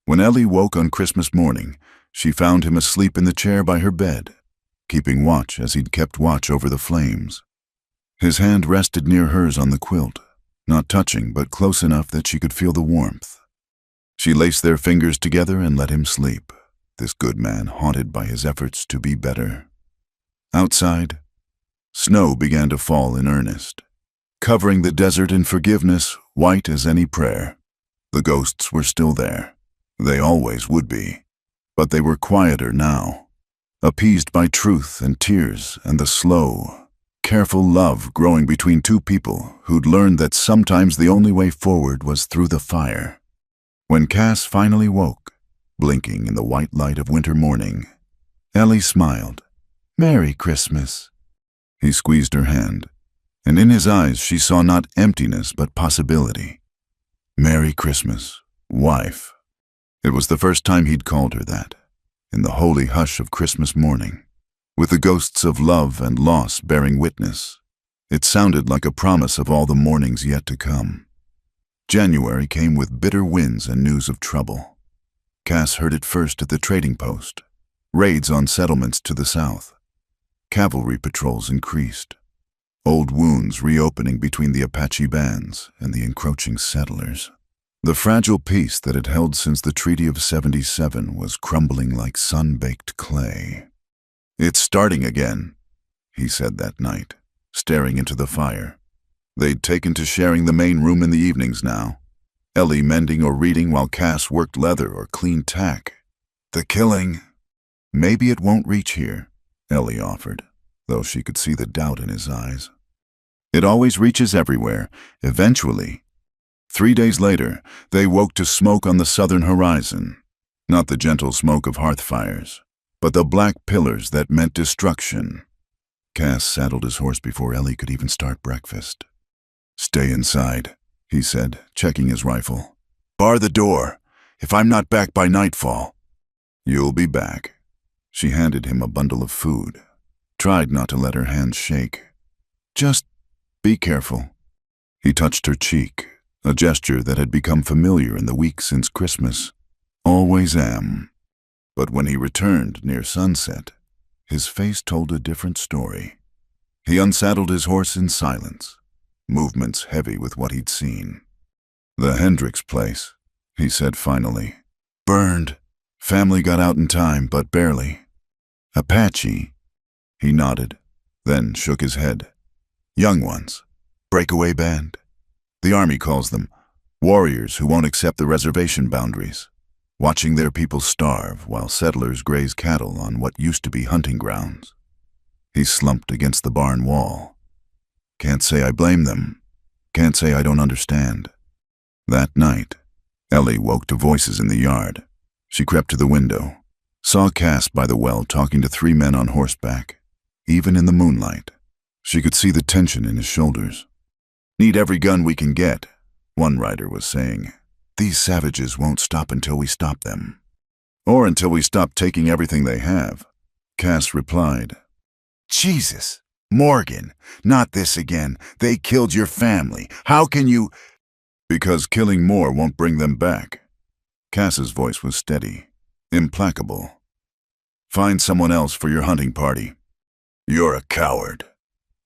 When Ellie woke on Christmas morning, she found him asleep in the chair by her bed, keeping watch as he'd kept watch over the flames. His hand rested near hers on the quilt, not touching but close enough that she could feel the warmth. She laced their fingers together and let him sleep, this good man haunted by his efforts to be better. Outside, snow began to fall in earnest, covering the desert in forgiveness, white as any prayer. The ghosts were still there. They always would be. But they were quieter now, appeased by truth and tears and the slow, careful love growing between two people who'd learned that sometimes the only way forward was through the fire. When Cass finally woke, blinking in the white light of winter morning, Ellie smiled. "Merry Christmas." He squeezed her hand, and in his eyes she saw not emptiness but possibility. "Merry Christmas, wife." It was the first time he'd called her that, in the holy hush of Christmas morning, with the ghosts of love and loss bearing witness. It sounded like a promise of all the mornings yet to come. January came with bitter winds and news of trouble. Cass heard it first at the trading post, raids on settlements to the south. Cavalry patrols increased, old wounds reopening between the Apache bands and the encroaching settlers. The fragile peace that had held since the Treaty of '77 was crumbling like sun-baked clay. "It's starting again," he said that night, staring into the fire. They'd taken to sharing the main room in the evenings now, Ellie mending or reading while Cass worked leather or cleaned tack. "The killing—" "Maybe it won't reach here," Ellie offered, though she could see the doubt in his eyes. "It always reaches everywhere, eventually." 3 days later, they woke to smoke on the southern horizon, not the gentle smoke of hearth fires, but the black pillars that meant destruction. Cass saddled his horse before Ellie could even start breakfast. "Stay inside," he said, checking his rifle. "Bar the door. If I'm not back by nightfall." "You'll be back." She handed him a bundle of food, tried not to let her hands shake. "Just be careful." He touched her cheek, a gesture that had become familiar in the weeks since Christmas. "Always am." But when he returned near sunset, his face told a different story. He unsaddled his horse in silence, movements heavy with what he'd seen. "The Hendricks place," he said finally. "Burned. Family got out in time, but barely." "Apache?" He nodded, then shook his head. "Young ones. Breakaway band. The Army calls them. Warriors who won't accept the reservation boundaries, watching their people starve while settlers graze cattle on what used to be hunting grounds." He slumped against the barn wall. "Can't say I blame them. Can't say I don't understand." That night, Ellie woke to voices in the yard. She crept to the window, saw Cass by the well talking to 3 men on horseback. Even in the moonlight, she could see the tension in his shoulders. "Need every gun we can get," one rider was saying. "These savages won't stop until we stop them." "Or until we stop taking everything they have," Cass replied. "Jesus, Morgan, not this again. They killed your family. How can you—" "Because killing more won't bring them back." Cass's voice was steady, implacable. "Find someone else for your hunting party." "You're a coward,"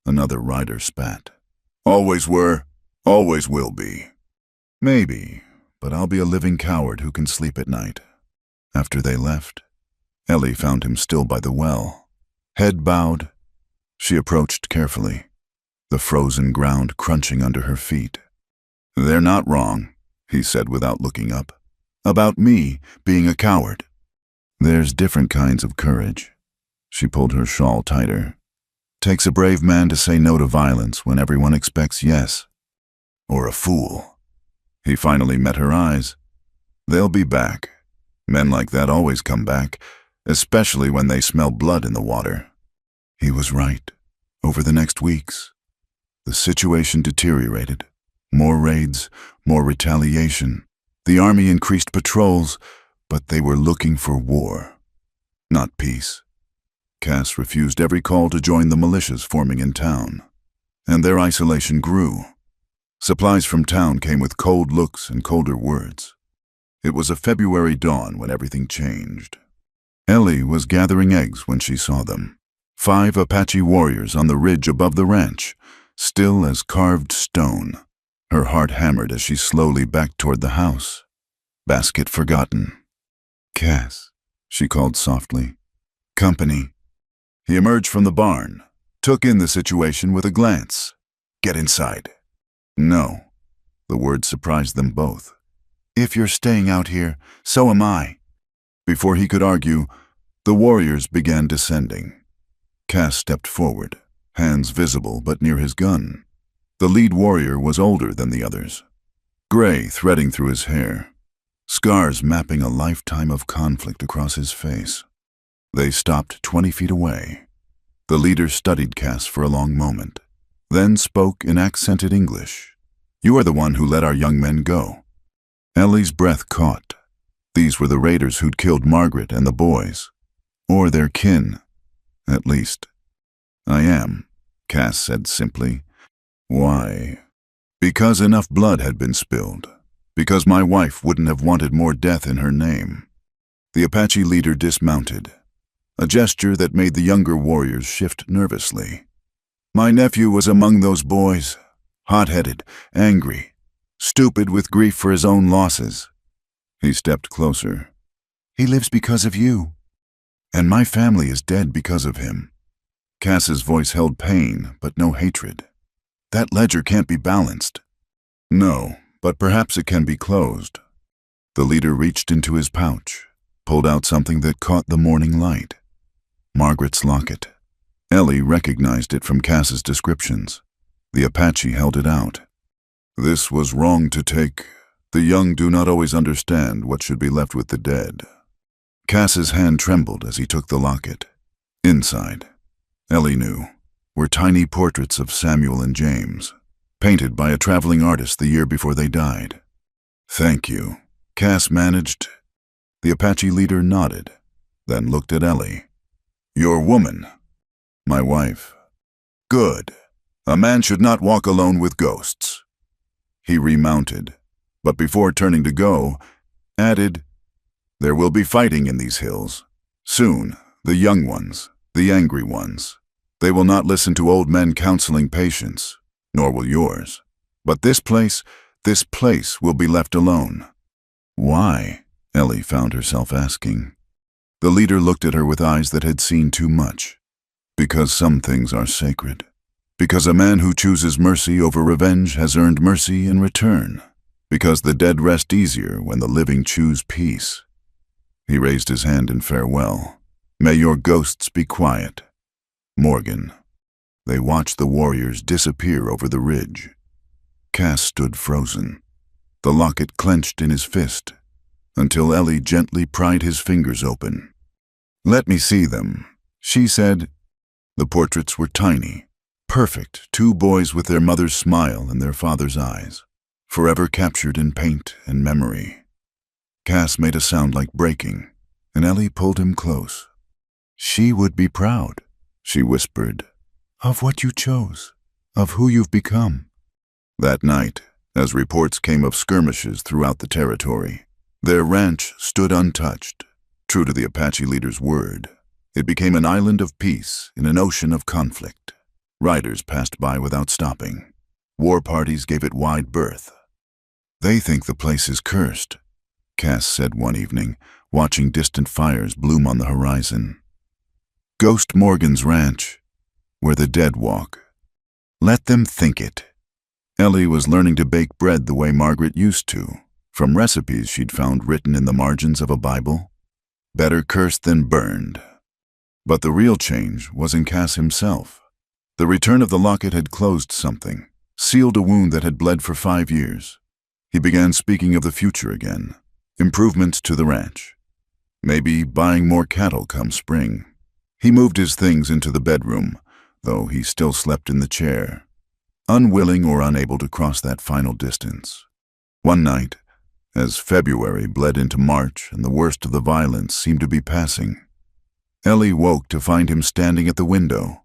another rider spat. "Always were, always will be." "Maybe, but I'll be a living coward who can sleep at night." After they left, Ellie found him still by the well, head bowed. She approached carefully, the frozen ground crunching under her feet. "They're not wrong," he said without looking up. "About me being a coward." "There's different kinds of courage." She pulled her shawl tighter. "Takes a brave man to say no to violence when everyone expects yes. Or a fool." He finally met her eyes. "They'll be back. Men like that always come back, especially when they smell blood in the water." He was right. Over the next weeks, the situation deteriorated. More raids, more retaliation. The Army increased patrols, but they were looking for war, not peace. Cass refused every call to join the militias forming in town. and their isolation grew. Supplies from town came with cold looks and colder words. It was a February dawn when everything changed. Ellie was gathering eggs when she saw them. 5 Apache warriors on the ridge above the ranch, still as carved stone. Her heart hammered as she slowly backed toward the house. Basket forgotten. "Cass," she called softly. "Company." He emerged from the barn, took in the situation with a glance. "Get inside." "No." The word surprised them both. "If you're staying out here, so am I." Before he could argue, the warriors began descending. Cass stepped forward, hands visible but near his gun. The lead warrior was older than the others, gray threading through his hair, scars mapping a lifetime of conflict across his face. They stopped 20 feet away. The leader studied Cass for a long moment, then spoke in accented English. "You are the one who let our young men go." Ellie's breath caught. These were the raiders who'd killed Margaret and the boys, or their kin, at least. "I am," Cass said simply. "Why?" "Because enough blood had been spilled. Because my wife wouldn't have wanted more death in her name." The Apache leader dismounted, a gesture that made the younger warriors shift nervously. "My nephew was among those boys, hot-headed, angry, stupid with grief for his own losses." He stepped closer. "He lives because of you, and my family is dead because of him." Cass's voice held pain, but no hatred. "That ledger can't be balanced." "No, but perhaps it can be closed." The leader reached into his pouch, pulled out something that caught the morning light. Margaret's locket. Ellie recognized it from Cass's descriptions. The Apache held it out. "This was wrong to take. The young do not always understand what should be left with the dead." Cass's hand trembled as he took the locket. Inside, Ellie knew, were tiny portraits of Samuel and James, painted by a traveling artist the year before they died. "Thank you," Cass managed. The Apache leader nodded, then looked at Ellie. "Your woman." "My wife." "Good. A man should not walk alone with ghosts." He remounted, but before turning to go, added, "There will be fighting in these hills. Soon, the young ones, the angry ones. They will not listen to old men counseling patience, nor will yours. But this place will be left alone." "Why?" Ellie found herself asking. The leader looked at her with eyes that had seen too much. "Because some things are sacred. Because a man who chooses mercy over revenge has earned mercy in return. Because the dead rest easier when the living choose peace." He raised his hand in farewell. "May your ghosts be quiet." Morgan. They watched the warriors disappear over the ridge. Cass stood frozen, the locket clenched in his fist, until Ellie gently pried his fingers open. "Let me see them," she said. The portraits were tiny, perfect, 2 boys with their mother's smile and their father's eyes, forever captured in paint and memory. Cass made a sound like breaking, and Ellie pulled him close. "She would be proud," she whispered, "of what you chose, of who you've become." That night, as reports came of skirmishes throughout the territory, their ranch stood untouched, true to the Apache leader's word. It became an island of peace in an ocean of conflict. Riders passed by without stopping. War parties gave it wide berth. "They think the place is cursed," Cass said one evening, watching distant fires bloom on the horizon. "Ghost Morgan's ranch, where the dead walk. Let them think it." Ellie was learning to bake bread the way Margaret used to, from recipes she'd found written in the margins of a Bible. Better cursed than burned. But the real change was in Cass himself. The return of the locket had closed something, sealed a wound that had bled for 5 years. He began speaking of the future again, improvements to the ranch, maybe buying more cattle come spring. He moved his things into the bedroom, though he still slept in the chair, unwilling or unable to cross that final distance. One night, as February bled into March and the worst of the violence seemed to be passing, Ellie woke to find him standing at the window,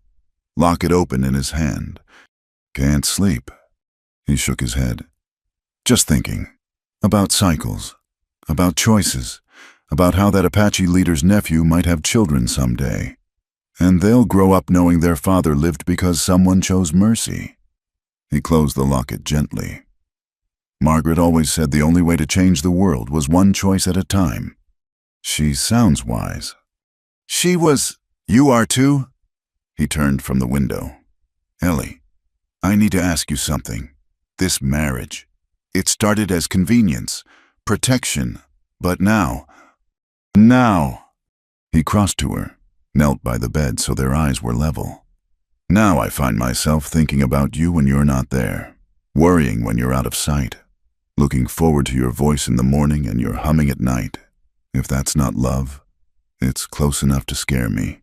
locket open in his hand. Can't sleep. He shook his head. Just thinking. About cycles. About choices. About how that Apache leader's nephew might have children someday. And they'll grow up knowing their father lived because someone chose mercy. He closed the locket gently. Margaret always said the only way to change the world was one choice at a time. She sounds wise. You are too? He turned from the window. Ellie, I need to ask you something. This marriage. It started as convenience, protection, but now. He crossed to her, knelt by the bed so their eyes were level. Now I find myself thinking about you when you're not there, worrying when you're out of sight, looking forward to your voice in the morning and your humming at night. If that's not love, it's close enough to scare me.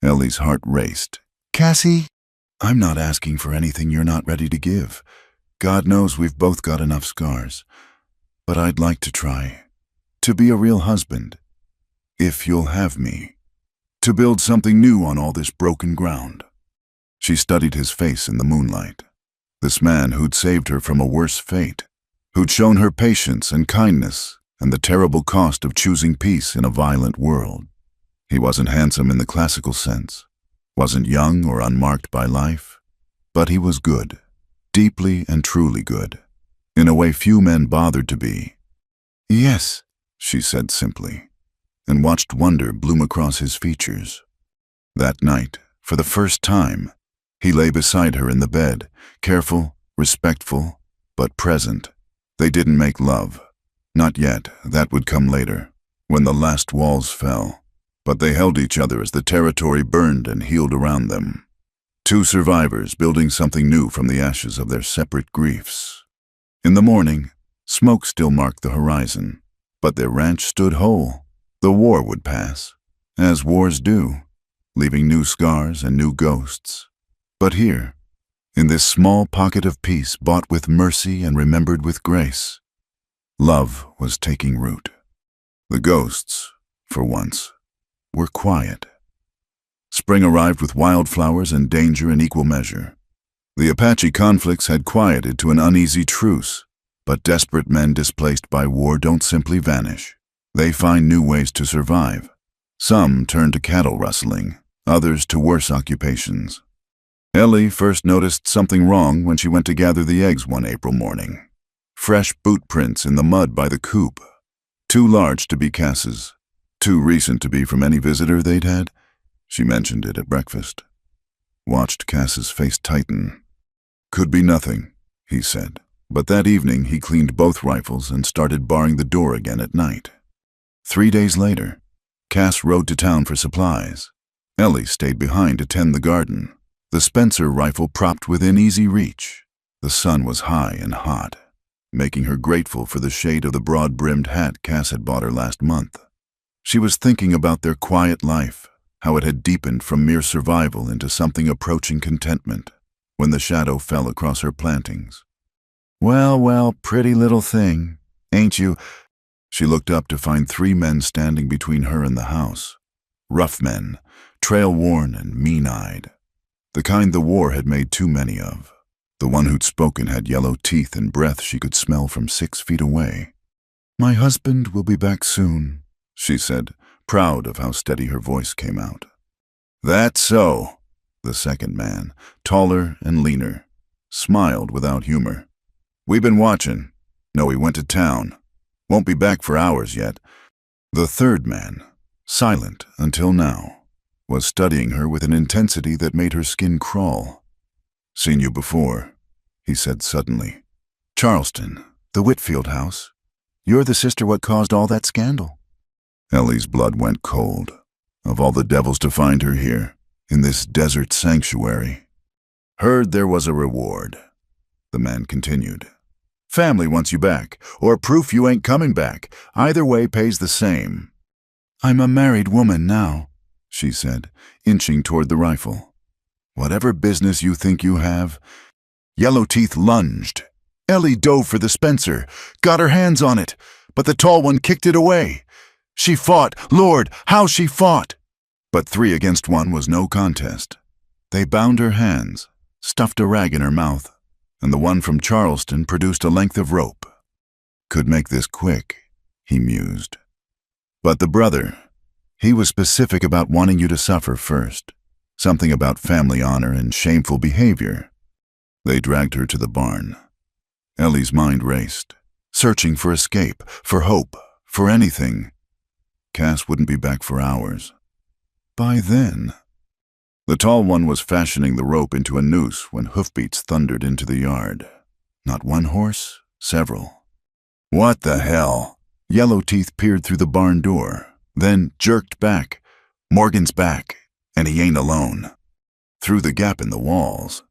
Ellie's heart raced. Cassie? I'm not asking for anything you're not ready to give. God knows we've both got enough scars. But I'd like to try. To be a real husband. If you'll have me. To build something new on all this broken ground. She studied his face in the moonlight. This man who'd saved her from a worse fate. Who'd shown her patience and kindness and the terrible cost of choosing peace in a violent world. He wasn't handsome in the classical sense. Wasn't young or unmarked by life. But he was good. Deeply and truly good. In a way few men bothered to be. Yes, she said simply, and watched wonder bloom across his features. That night, for the first time, he lay beside her in the bed, careful, respectful, but present. They didn't make love. Not yet, that would come later, when the last walls fell. But they held each other as the territory burned and healed around them. Two survivors building something new from the ashes of their separate griefs. In the morning, smoke still marked the horizon, but their ranch stood whole. The war would pass, as wars do, leaving new scars and new ghosts. But here, in this small pocket of peace bought with mercy and remembered with grace, love was taking root. The ghosts, for once, were quiet. Spring arrived with wildflowers and danger in equal measure. The Apache conflicts had quieted to an uneasy truce, but desperate men displaced by war don't simply vanish. They find new ways to survive. Some turn to cattle rustling, others to worse occupations. Ellie first noticed something wrong when she went to gather the eggs one April morning. Fresh boot prints in the mud by the coop. Too large to be Cass's. Too recent to be from any visitor they'd had. She mentioned it at breakfast. Watched Cass's face tighten. Could be nothing, he said. But that evening he cleaned both rifles and started barring the door again at night. 3 days later, Cass rode to town for supplies. Ellie stayed behind to tend the garden, the Spencer rifle propped within easy reach. The sun was high and hot, making her grateful for the shade of the broad-brimmed hat Cass had bought her last month. She was thinking about their quiet life, how it had deepened from mere survival into something approaching contentment, when the shadow fell across her plantings. Well, pretty little thing, ain't you? She looked up to find 3 men standing between her and the house. Rough men, trail-worn and mean-eyed. The kind the war had made too many of. The one who'd spoken had yellow teeth and breath she could smell from 6 feet away. My husband will be back soon, she said, proud of how steady her voice came out. That's so, the second man, taller and leaner, smiled without humor. We've been watching. No, he went to town. Won't be back for hours yet. The third man, silent until now, was studying her with an intensity that made her skin crawl. Seen you before, he said suddenly. Charleston, the Whitfield house. You're the sister what caused all that scandal. Ellie's blood went cold. Of all the devils to find her here, in this desert sanctuary. Heard there was a reward, the man continued. Family wants you back, or proof you ain't coming back. Either way pays the same. I'm a married woman now, she said, inching toward the rifle. Whatever business you think you have. Yellowteeth lunged. Ellie dove for the Spencer, got her hands on it, but the tall one kicked it away. She fought, Lord, how she fought! But 3 against 1 was no contest. They bound her hands, stuffed a rag in her mouth, and the one from Charleston produced a length of rope. Could make this quick, he mused. But the brother, he was specific about wanting you to suffer first. Something about family honor and shameful behavior. They dragged her to the barn. Ellie's mind raced, searching for escape, for hope, for anything. Cass wouldn't be back for hours. By then. The tall one was fashioning the rope into a noose when hoofbeats thundered into the yard. Not one horse, several. What the hell? Yellowteeth peered through the barn door, then jerked back. Morgan's back, and he ain't alone. Through the gap in the walls,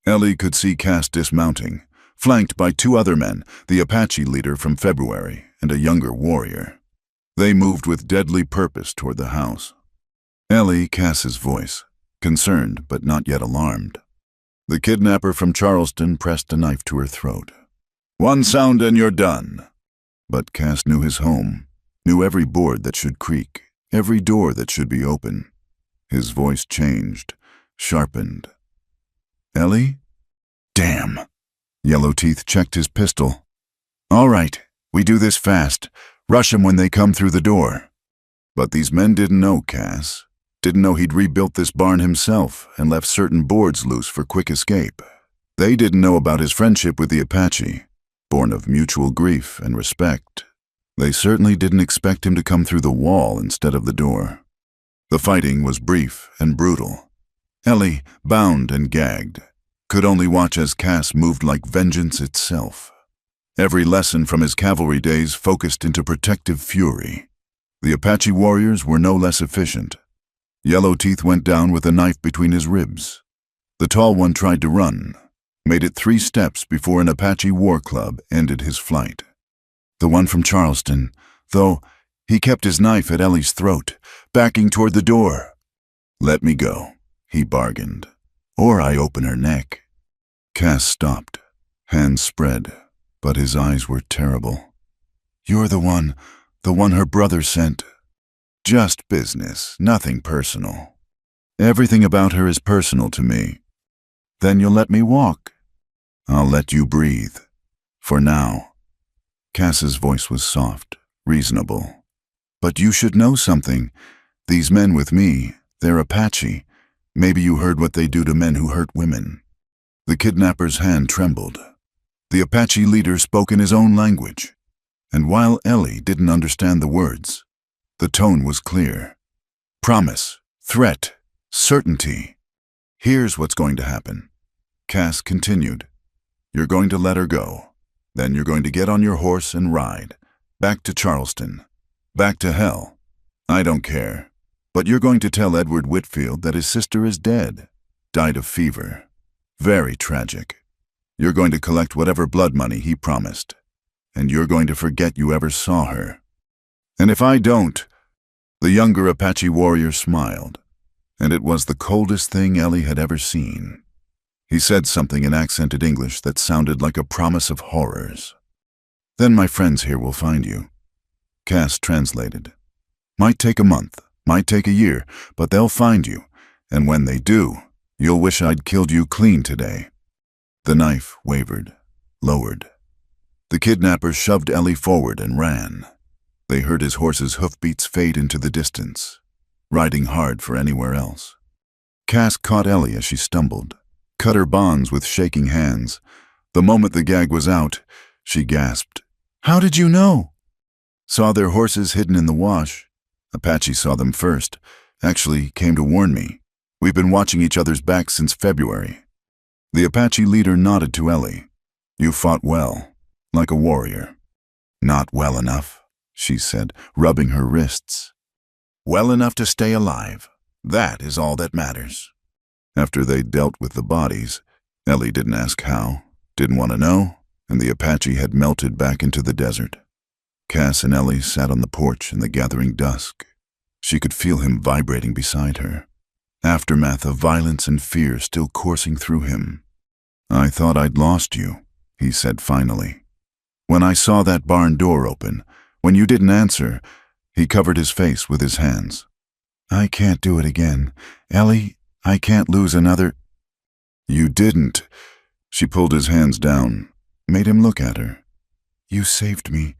Ellie could see Cass dismounting, flanked by two other men, the Apache leader from February and a younger warrior. They moved with deadly purpose toward the house. Ellie, Cass's voice, concerned but not yet alarmed. The kidnapper from Charleston pressed a knife to her throat. One sound and you're done. But Cass knew his home, knew every board that should creak, every door that should be open. His voice changed, sharpened. Ellie? Damn. Yellowteeth checked his pistol. All right, we do this fast. Rush 'em when they come through the door. But these men didn't know Cass. Didn't know he'd rebuilt this barn himself and left certain boards loose for quick escape. They didn't know about his friendship with the Apache, born of mutual grief and respect. They certainly didn't expect him to come through the wall instead of the door. The fighting was brief and brutal. Ellie, bound and gagged, could only watch as Cass moved like vengeance itself. Every lesson from his cavalry days focused into protective fury. The Apache warriors were no less efficient. Yellowteeth went down with a knife between his ribs. The tall one tried to run, made it 3 steps before an Apache war club ended his flight. The one from Charleston, though, he kept his knife at Ellie's throat, backing toward the door. Let me go, he bargained, or I open her neck. Cass stopped, hands spread, but his eyes were terrible. You're the one her brother sent. Just business, nothing personal. Everything about her is personal to me. Then you'll let me walk. I'll let you breathe. For now. Cass's voice was soft, reasonable. But you should know something. These men with me, they're Apache. Maybe you heard what they do to men who hurt women. The kidnapper's hand trembled. The Apache leader spoke in his own language. And while Ellie didn't understand the words, the tone was clear. Promise, threat, certainty. Here's what's going to happen. Cass continued. You're going to let her go. Then you're going to get on your horse and ride. Back to Charleston. Back to hell. I don't care. But you're going to tell Edward Whitfield that his sister is dead. Died of fever. Very tragic. You're going to collect whatever blood money he promised. And you're going to forget you ever saw her. And if I don't, the younger Apache warrior smiled, and it was the coldest thing Ellie had ever seen. He said something in accented English that sounded like a promise of horrors. Then my friends here will find you. Cass translated. Might take a month, might take a year, but they'll find you, and when they do, you'll wish I'd killed you clean today. The knife wavered, lowered. The kidnapper shoved Ellie forward and ran. They heard his horse's hoofbeats fade into the distance, riding hard for anywhere else. Cass caught Ellie as she stumbled, cut her bonds with shaking hands. The moment the gag was out, she gasped. How did you know? Saw their horses hidden in the wash. Apache saw them first. Actually, came to warn me. We've been watching each other's backs since February. The Apache leader nodded to Ellie. You fought well, like a warrior. Not well enough, she said, rubbing her wrists. Well enough to stay alive. That is all that matters. After they dealt with the bodies, Ellie didn't ask how, didn't want to know, and the Apache had melted back into the desert. Cass and Ellie sat on the porch in the gathering dusk. She could feel him vibrating beside her. Aftermath of violence and fear still coursing through him. I thought I'd lost you, he said finally. When I saw that barn door open, when you didn't answer, he covered his face with his hands. I can't do it again. Ellie, I can't lose another. You didn't. She pulled his hands down, made him look at her. You saved me.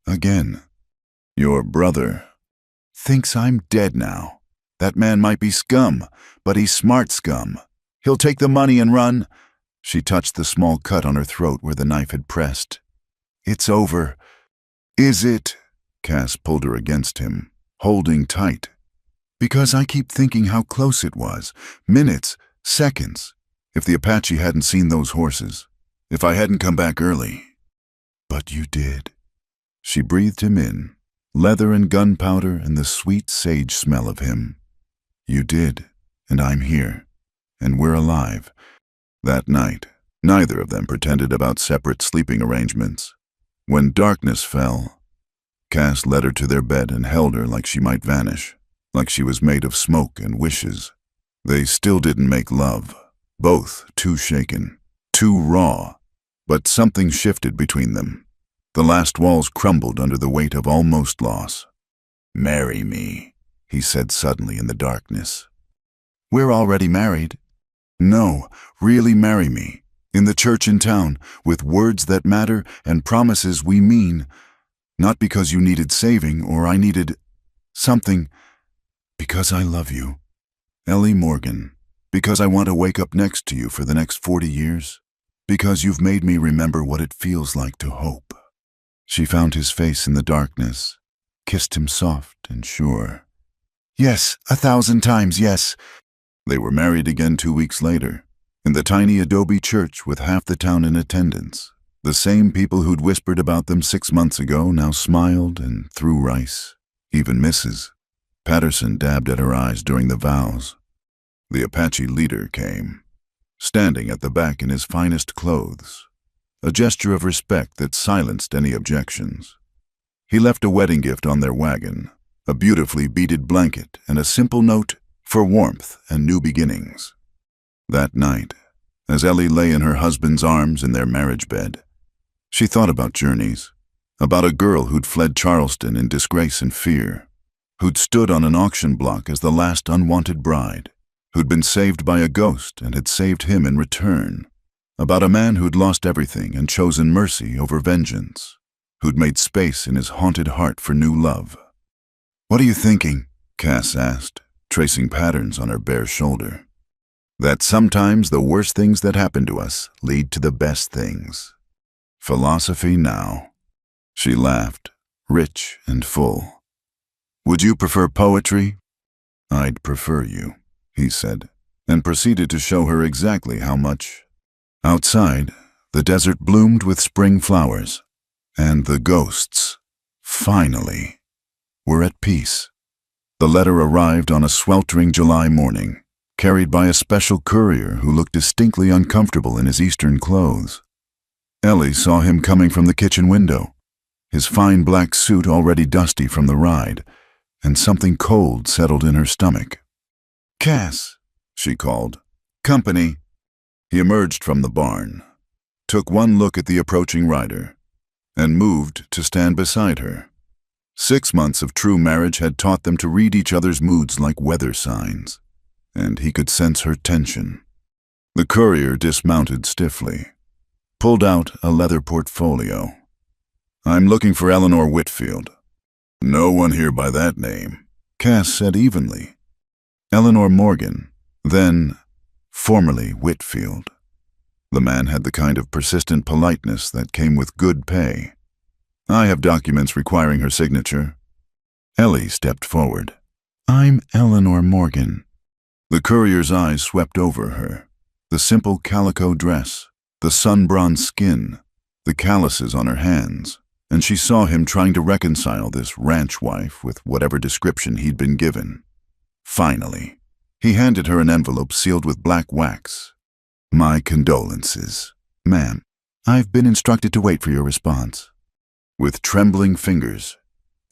Again. Your brother thinks I'm dead now. That man might be scum, but he's smart scum. He'll take the money and run. She touched the small cut on her throat where the knife had pressed. It's over. Is it? Cass pulled her against him, holding tight. Because I keep thinking how close it was. Minutes, seconds. If the Apache hadn't seen those horses. If I hadn't come back early. But you did. She breathed him in, leather and gunpowder and the sweet sage smell of him. You did, and I'm here, and we're alive. That night, neither of them pretended about separate sleeping arrangements. When darkness fell, Cass led her to their bed and held her like she might vanish, like she was made of smoke and wishes. They still didn't make love, both too shaken, too raw, but something shifted between them. The last walls crumbled under the weight of almost loss. Marry me, he said suddenly in the darkness. We're already married. No, really marry me. In the church in town, with words that matter and promises we mean. Not because you needed saving or I needed something. Because I love you. Ellie Morgan. Because I want to wake up next to you for the next 40 years. Because you've made me remember what it feels like to hope. She found his face in the darkness, kissed him soft and sure. Yes, 1,000 times, yes. They were married again 2 weeks later, in the tiny adobe church with half the town in attendance. The same people who'd whispered about them 6 months ago now smiled and threw rice, even Mrs. Patterson dabbed at her eyes during the vows. The Apache leader came, standing at the back in his finest clothes, a gesture of respect that silenced any objections. He left a wedding gift on their wagon, a beautifully beaded blanket and a simple note for warmth and new beginnings. That night, as Ellie lay in her husband's arms in their marriage bed, she thought about journeys, about a girl who'd fled Charleston in disgrace and fear, who'd stood on an auction block as the last unwanted bride, who'd been saved by a ghost and had saved him in return, about a man who'd lost everything and chosen mercy over vengeance, who'd made space in his haunted heart for new love. What are you thinking? Cass asked, tracing patterns on her bare shoulder. That sometimes the worst things that happen to us lead to the best things. Philosophy now. She laughed, rich and full. Would you prefer poetry? I'd prefer you, he said, and proceeded to show her exactly how much. Outside, the desert bloomed with spring flowers, and the ghosts, finally, were at peace. The letter arrived on a sweltering July morning, carried by a special courier who looked distinctly uncomfortable in his Eastern clothes. Ellie saw him coming from the kitchen window, his fine black suit already dusty from the ride, and something cold settled in her stomach. Cass, she called. Company. He emerged from the barn, took one look at the approaching rider, and moved to stand beside her. 6 months of true marriage had taught them to read each other's moods like weather signs, and he could sense her tension. The courier dismounted stiffly, pulled out a leather portfolio. I'm looking for Eleanor Whitfield. No one here by that name, Cass said evenly. Eleanor Morgan, then formerly Whitfield. The man had the kind of persistent politeness that came with good pay. I have documents requiring her signature. Ellie stepped forward. I'm Eleanor Morgan. The courier's eyes swept over her. The simple calico dress, the sun-bronzed skin, the calluses on her hands, and she saw him trying to reconcile this ranch wife with whatever description he'd been given. Finally, he handed her an envelope sealed with black wax. My condolences, ma'am. I've been instructed to wait for your response. With trembling fingers,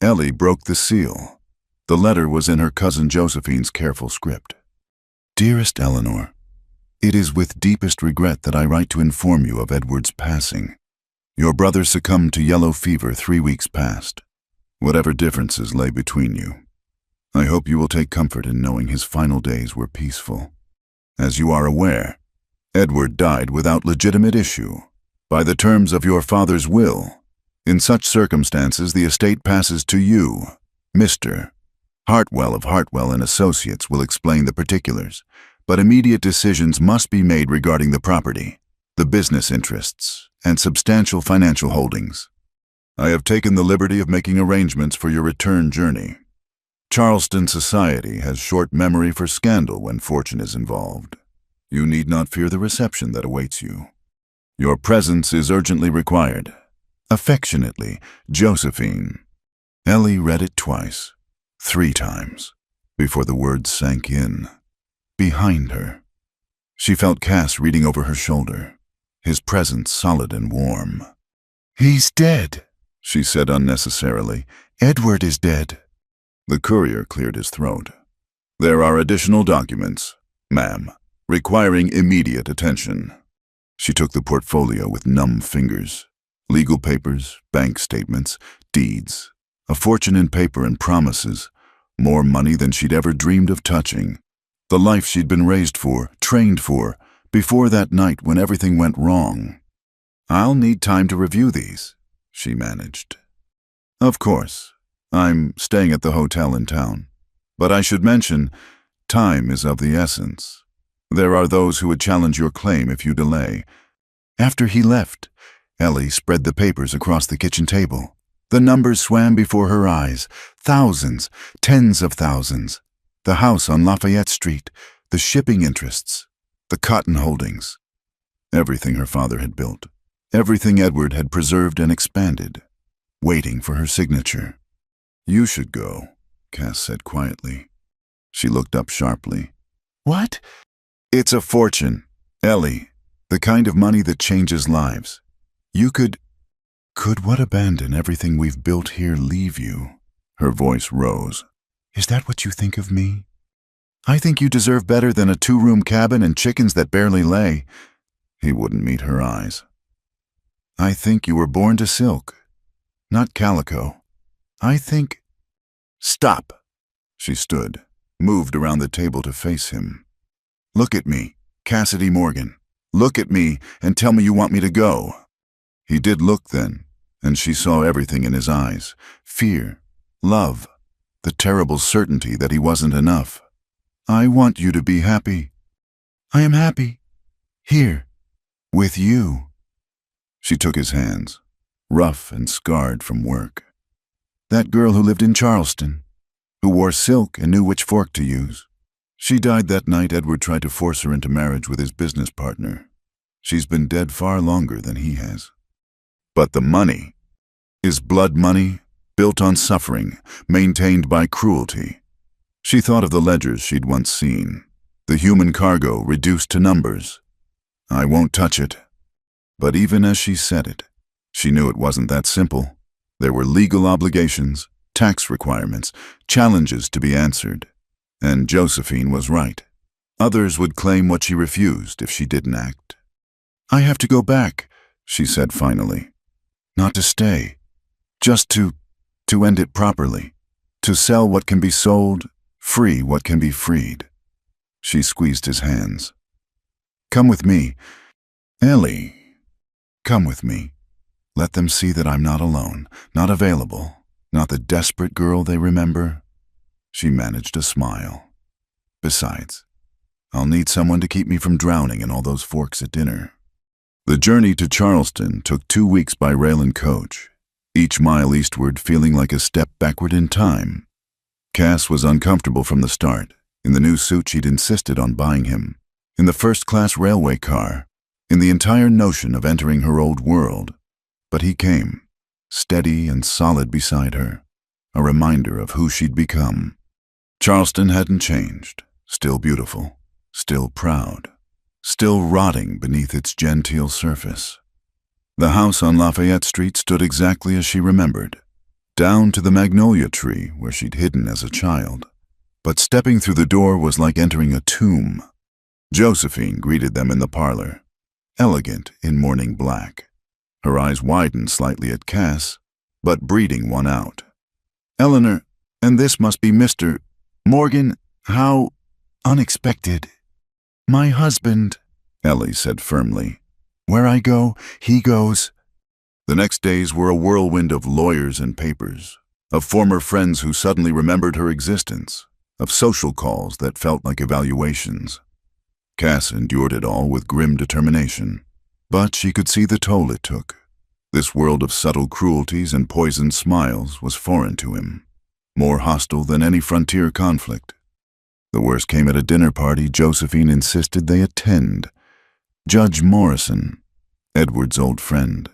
Ellie broke the seal. The letter was in her cousin Josephine's careful script. Dearest Eleanor, it is with deepest regret that I write to inform you of Edward's passing. Your brother succumbed to yellow fever 3 weeks past. Whatever differences lay between you, I hope you will take comfort in knowing his final days were peaceful. As you are aware, Edward died without legitimate issue, by the terms of your father's will. In such circumstances, the estate passes to you, Mr. Hartwell of Hartwell and Associates will explain the particulars, but immediate decisions must be made regarding the property, the business interests, and substantial financial holdings. I have taken the liberty of making arrangements for your return journey. Charleston society has short memory for scandal when fortune is involved. You need not fear the reception that awaits you. Your presence is urgently required. Affectionately, Josephine. Ellie read it twice, 3 times, before the words sank in. Behind her. She felt Cass reading over her shoulder, his presence solid and warm. "He's dead," she said unnecessarily. "Edward is dead." The courier cleared his throat. "There are additional documents, ma'am, requiring immediate attention." She took the portfolio with numb fingers. Legal papers, bank statements, deeds, a fortune in paper and promises, more money than she'd ever dreamed of touching. The life she'd been raised for, trained for, before that night when everything went wrong. "I'll need time to review these," she managed. "Of course. I'm staying at the hotel in town. But I should mention, time is of the essence. There are those who would challenge your claim if you delay." After he left, Ellie spread the papers across the kitchen table. The numbers swam before her eyes. Thousands, tens of thousands. The house on Lafayette Street, the shipping interests, the cotton holdings. Everything her father had built. Everything Edward had preserved and expanded. Waiting for her signature. "You should go," Cass said quietly. She looked up sharply. "What?" "It's a fortune, Ellie. The kind of money that changes lives. You could what abandon everything we've built here leave you?" Her voice rose. "Is that what you think of me? I think you deserve better than a 2-room cabin and chickens that barely lay." He wouldn't meet her eyes. "I think you were born to silk, not calico. I think—" "Stop!" She stood, moved around the table to face him. "Look at me, Cassidy Morgan. Look at me and tell me you want me to go." He did look then, and she saw everything in his eyes. Fear, love, the terrible certainty that he wasn't enough. "I want you to be happy." "I am happy. Here. With you." She took his hands, rough and scarred from work. "That girl who lived in Charleston, who wore silk and knew which fork to use. She died that night Edward tried to force her into marriage with his business partner. She's been dead far longer than he has. But the money is blood money, built on suffering, maintained by cruelty." She thought of the ledgers she'd once seen, the human cargo reduced to numbers. "I won't touch it." But even as she said it, she knew it wasn't that simple. There were legal obligations, tax requirements, challenges to be answered. And Josephine was right. Others would claim what she refused if she didn't act. "I have to go back," she said finally. "Not to stay. Just to end it properly. To sell what can be sold, free what can be freed." She squeezed his hands. "Come with me. Ellie, come with me. Let them see that I'm not alone, not available, not the desperate girl they remember." She managed a smile. "Besides, I'll need someone to keep me from drowning in all those forks at dinner." The journey to Charleston took 2 weeks by rail and coach, each mile eastward feeling like a step backward in time. Cass was uncomfortable from the start, in the new suit she'd insisted on buying him, in the first-class railway car, in the entire notion of entering her old world. But he came, steady and solid beside her, a reminder of who she'd become. Charleston hadn't changed, still beautiful, still proud, still rotting beneath its genteel surface. The house on Lafayette Street stood exactly as she remembered, down to the magnolia tree where she'd hidden as a child. But stepping through the door was like entering a tomb. Josephine greeted them in the parlor, elegant in morning black. Her eyes widened slightly at Cass, but breeding one out. "Eleanor, and this must be Mr. Morgan, how unexpected. My husband," Ellie said firmly. Where I go, he goes. The next days were a whirlwind of lawyers and papers, of former friends who suddenly remembered her existence, of social calls that felt like evaluations. Cass endured it all with grim determination, but she could see the toll it took. This world of subtle cruelties and poisoned smiles was foreign to him, more hostile than any frontier conflict. The worst came at a dinner party Josephine insisted they attend. Judge Morrison, Edward's old friend,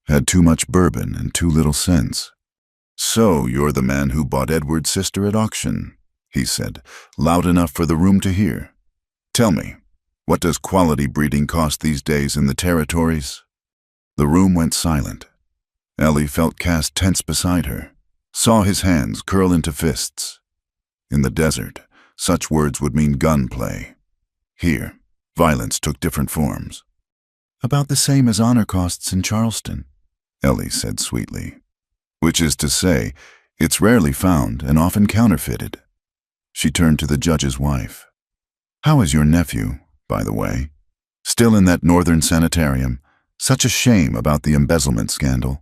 had too much bourbon and too little sense. So you're the man who bought Edward's sister at auction, he said, loud enough for the room to hear. Tell me, what does quality breeding cost these days in the territories? The room went silent. Ellie felt Cass tense beside her, saw his hands curl into fists. In the desert, such words would mean gunplay. Here, violence took different forms. About the same as honor costs in Charleston, Ellie said sweetly. Which is to say, it's rarely found and often counterfeited. She turned to the judge's wife. How is your nephew, by the way? Still in that northern sanitarium? Such a shame about the embezzlement scandal.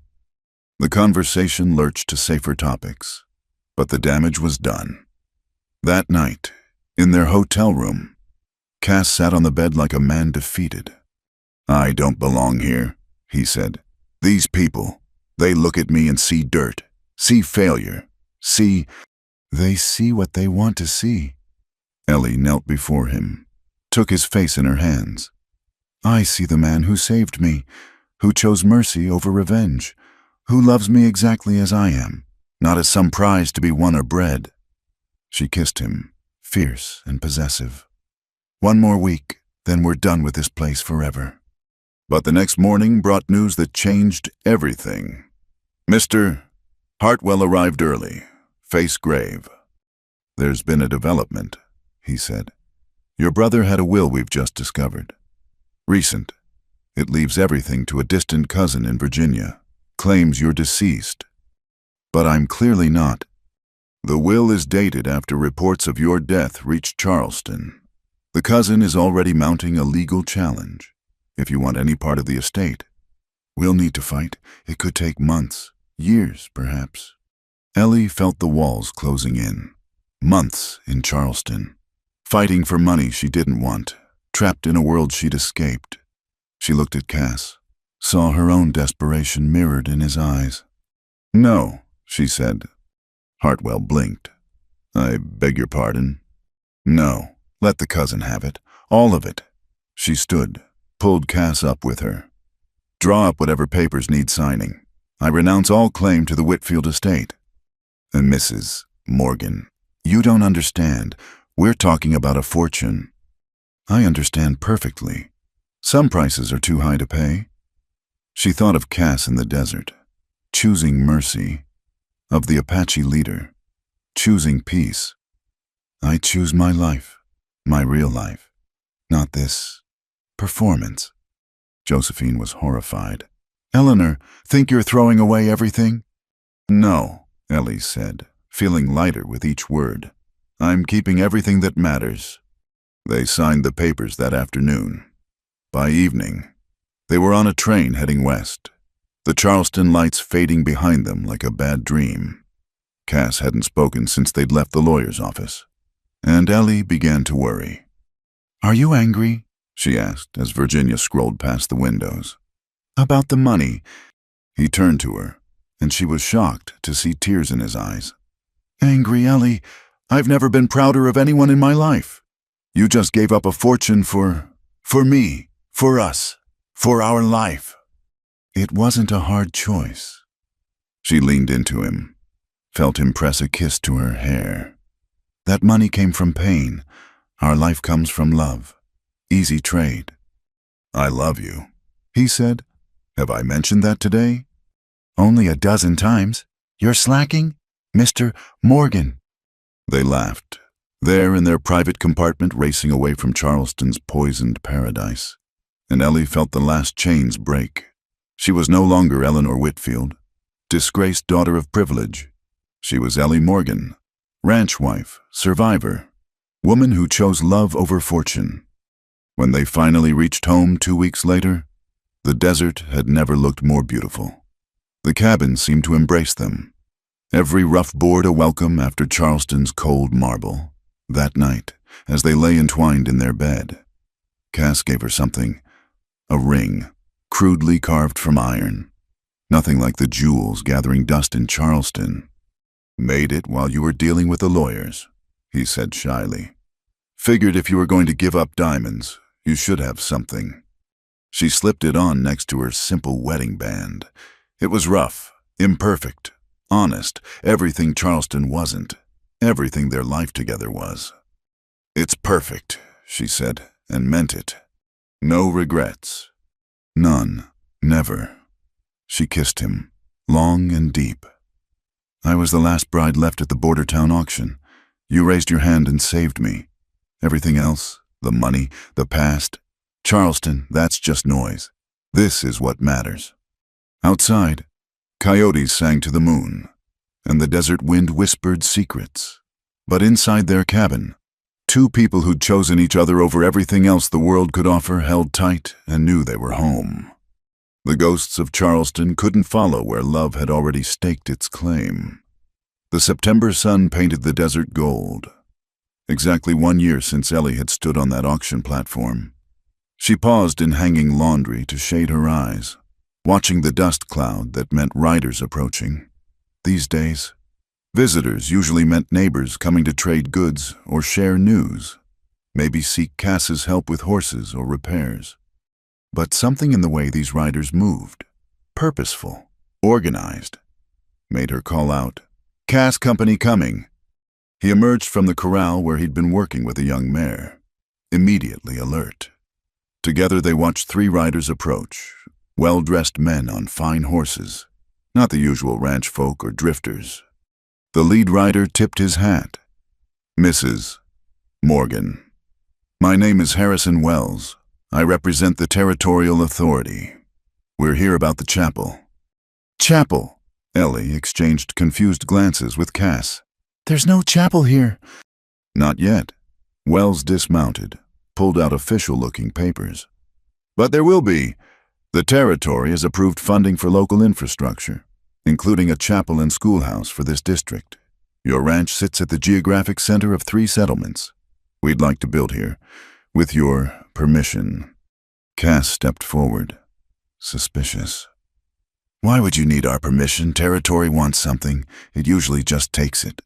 The conversation lurched to safer topics, but the damage was done. That night, in their hotel room, Cass sat on the bed like a man defeated. I don't belong here, he said. These people, they look at me and see dirt, see failure, They see what they want to see. Ellie knelt before him, took his face in her hands. I see the man who saved me, who chose mercy over revenge, who loves me exactly as I am, not as some prize to be won or bred. She kissed him, fierce and possessive. One more week, then we're done with this place forever. But the next morning brought news that changed everything. Mr. Hartwell arrived early, face grave. There's been a development, he said. Your brother had a will we've just discovered. Recent. It leaves everything to a distant cousin in Virginia. Claims you're deceased. But I'm clearly not. The will is dated after reports of your death reached Charleston. The cousin is already mounting a legal challenge. If you want any part of the estate, we'll need to fight. It could take months, years, perhaps. Ellie felt the walls closing in. Months in Charleston. Fighting for money she didn't want, trapped in a world she'd escaped. She looked at Cass, saw her own desperation mirrored in his eyes. No, she said. Hartwell blinked. I beg your pardon? No, let the cousin have it, all of it. She stood, pulled Cass up with her. Draw up whatever papers need signing. I renounce all claim to the Whitfield estate. And Mrs. Morgan, you don't understand. We're talking about a fortune. I understand perfectly. Some prices are too high to pay. She thought of Cass in the desert, choosing mercy, of the Apache leader, choosing peace. I choose my life, my real life, not this performance. Josephine was horrified. Eleanor, think you're throwing away everything? No, Ellie said, feeling lighter with each word. I'm keeping everything that matters. They signed the papers that afternoon. By evening, they were on a train heading west, the Charleston lights fading behind them like a bad dream. Cass hadn't spoken since they'd left the lawyer's office, and Ellie began to worry. Are you angry? She asked as Virginia scrolled past the windows. About the money. He turned to her, and she was shocked to see tears in his eyes. Angry, Ellie? I've never been prouder of anyone in my life. You just gave up a fortune for me, for us, for our life. It wasn't a hard choice. She leaned into him, felt him press a kiss to her hair. That money came from pain. Our life comes from love. Easy trade. I love you, he said. Have I mentioned that today? Only a dozen times. You're slacking? Mr. Morgan. They laughed, there in their private compartment racing away from Charleston's poisoned paradise. And Ellie felt the last chains break. She was no longer Eleanor Whitfield, disgraced daughter of privilege. She was Ellie Morgan, ranch wife, survivor, woman who chose love over fortune. When they finally reached home 2 weeks later, the desert had never looked more beautiful. The cabin seemed to embrace them, every rough board a welcome after Charleston's cold marble. That night, as they lay entwined in their bed, Cass gave her something, a ring, crudely carved from iron. Nothing like the jewels gathering dust in Charleston. "Made it while you were dealing with the lawyers," he said shyly. "Figured if you were going to give up diamonds, you should have something." She slipped it on next to her simple wedding band. It was rough, imperfect, honest, everything Charleston wasn't, everything their life together was. "It's perfect," she said, and meant it. "No regrets." None. Never. She kissed him, long and deep. "I was the last bride left at the border town auction. You raised your hand and saved me. Everything else, the money, the past, Charleston, that's just noise. This is what matters." Outside, coyotes sang to the moon, and the desert wind whispered secrets. But inside their cabin, two people who'd chosen each other over everything else the world could offer held tight and knew they were home. The ghosts of Charleston couldn't follow where love had already staked its claim. The September sun painted the desert gold. Exactly 1 year since Ellie had stood on that auction platform. She paused in hanging laundry to shade her eyes, watching the dust cloud that meant riders approaching. These days, visitors usually meant neighbors coming to trade goods or share news, maybe seek Cass's help with horses or repairs. But something in the way these riders moved, purposeful, organized, made her call out, "Cass Company coming." He emerged from the corral where he'd been working with a young mare, immediately alert. Together they watched 3 riders approach, well-dressed men on fine horses, not the usual ranch folk or drifters. The lead rider tipped his hat. "Mrs. Morgan, my name is Harrison Wells. I represent the Territorial Authority. We're here about the chapel." "Chapel?" Ellie exchanged confused glances with Cass. "There's no chapel here." "Not yet." Wells dismounted, pulled out official-looking papers. "But there will be. The Territory has approved funding for local infrastructure, including a chapel and schoolhouse for this district. Your ranch sits at the geographic center of 3 settlements. We'd like to build here, with your permission." Cass stepped forward, suspicious. "Why would you need our permission? Territory wants something. It usually just takes it."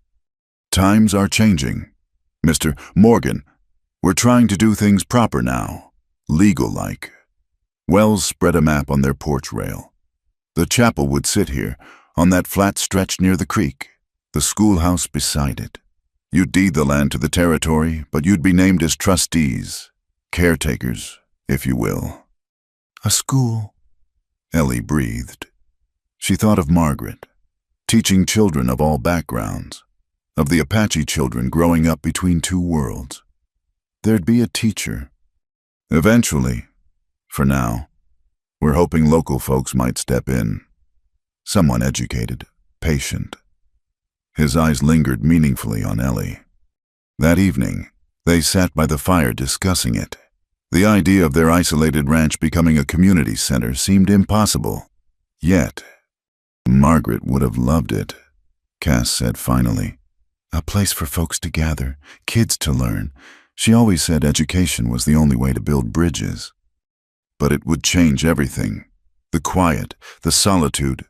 "Times are changing. Mr. Morgan, we're trying to do things proper now, legal-like." Wells spread a map on their porch rail. "The chapel would sit here, on that flat stretch near the creek, the schoolhouse beside it. You'd deed the land to the Territory, but you'd be named as trustees, caretakers, if you will." "A school," Ellie breathed. She thought of Margaret, teaching children of all backgrounds, of the Apache children growing up between 2 worlds. There'd be a teacher. Eventually, for now, we're hoping local folks might step in. Someone educated, patient. His eyes lingered meaningfully on Ellie. That evening, they sat by the fire discussing it. The idea of their isolated ranch becoming a community center seemed impossible. Yet, Margaret would have loved it, Cass said finally. "A place for folks to gather, kids to learn. She always said education was the only way to build bridges. But it would change everything. The quiet, the solitude.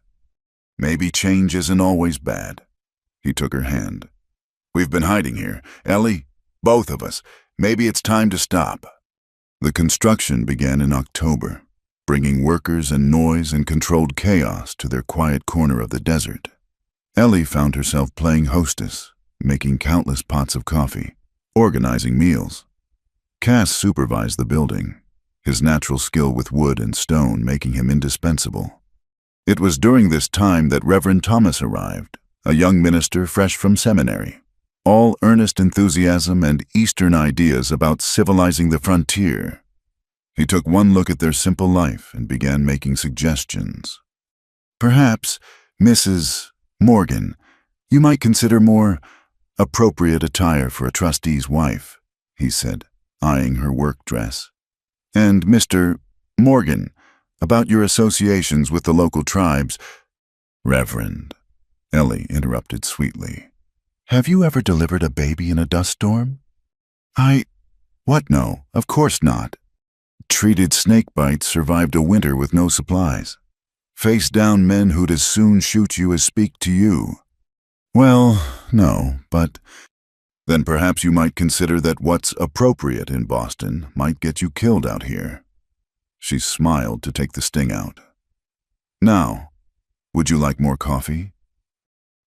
Maybe change isn't always bad." He took her hand. "We've been hiding here. Ellie, both of us. Maybe it's time to stop." The construction began in October, bringing workers and noise and controlled chaos to their quiet corner of the desert. Ellie found herself playing hostess, making countless pots of coffee, organizing meals. Cass supervised the building, his natural skill with wood and stone making him indispensable. It was during this time that Reverend Thomas arrived, a young minister fresh from seminary, all earnest enthusiasm and Eastern ideas about civilizing the frontier. He took one look at their simple life and began making suggestions. "Perhaps, Mrs. Morgan, you might consider more appropriate attire for a trustee's wife," he said, eyeing her work dress. And Mr. Morgan, about your associations with the local tribes. Reverend, Ellie interrupted sweetly. Have you ever delivered a baby in a dust storm? What no, of course not. Treated snake bites, survived a winter with no supplies. Face down men who'd as soon shoot you as speak to you. Well, no, but then perhaps you might consider that what's appropriate in Boston might get you killed out here. She smiled to take the sting out. Now, would you like more coffee?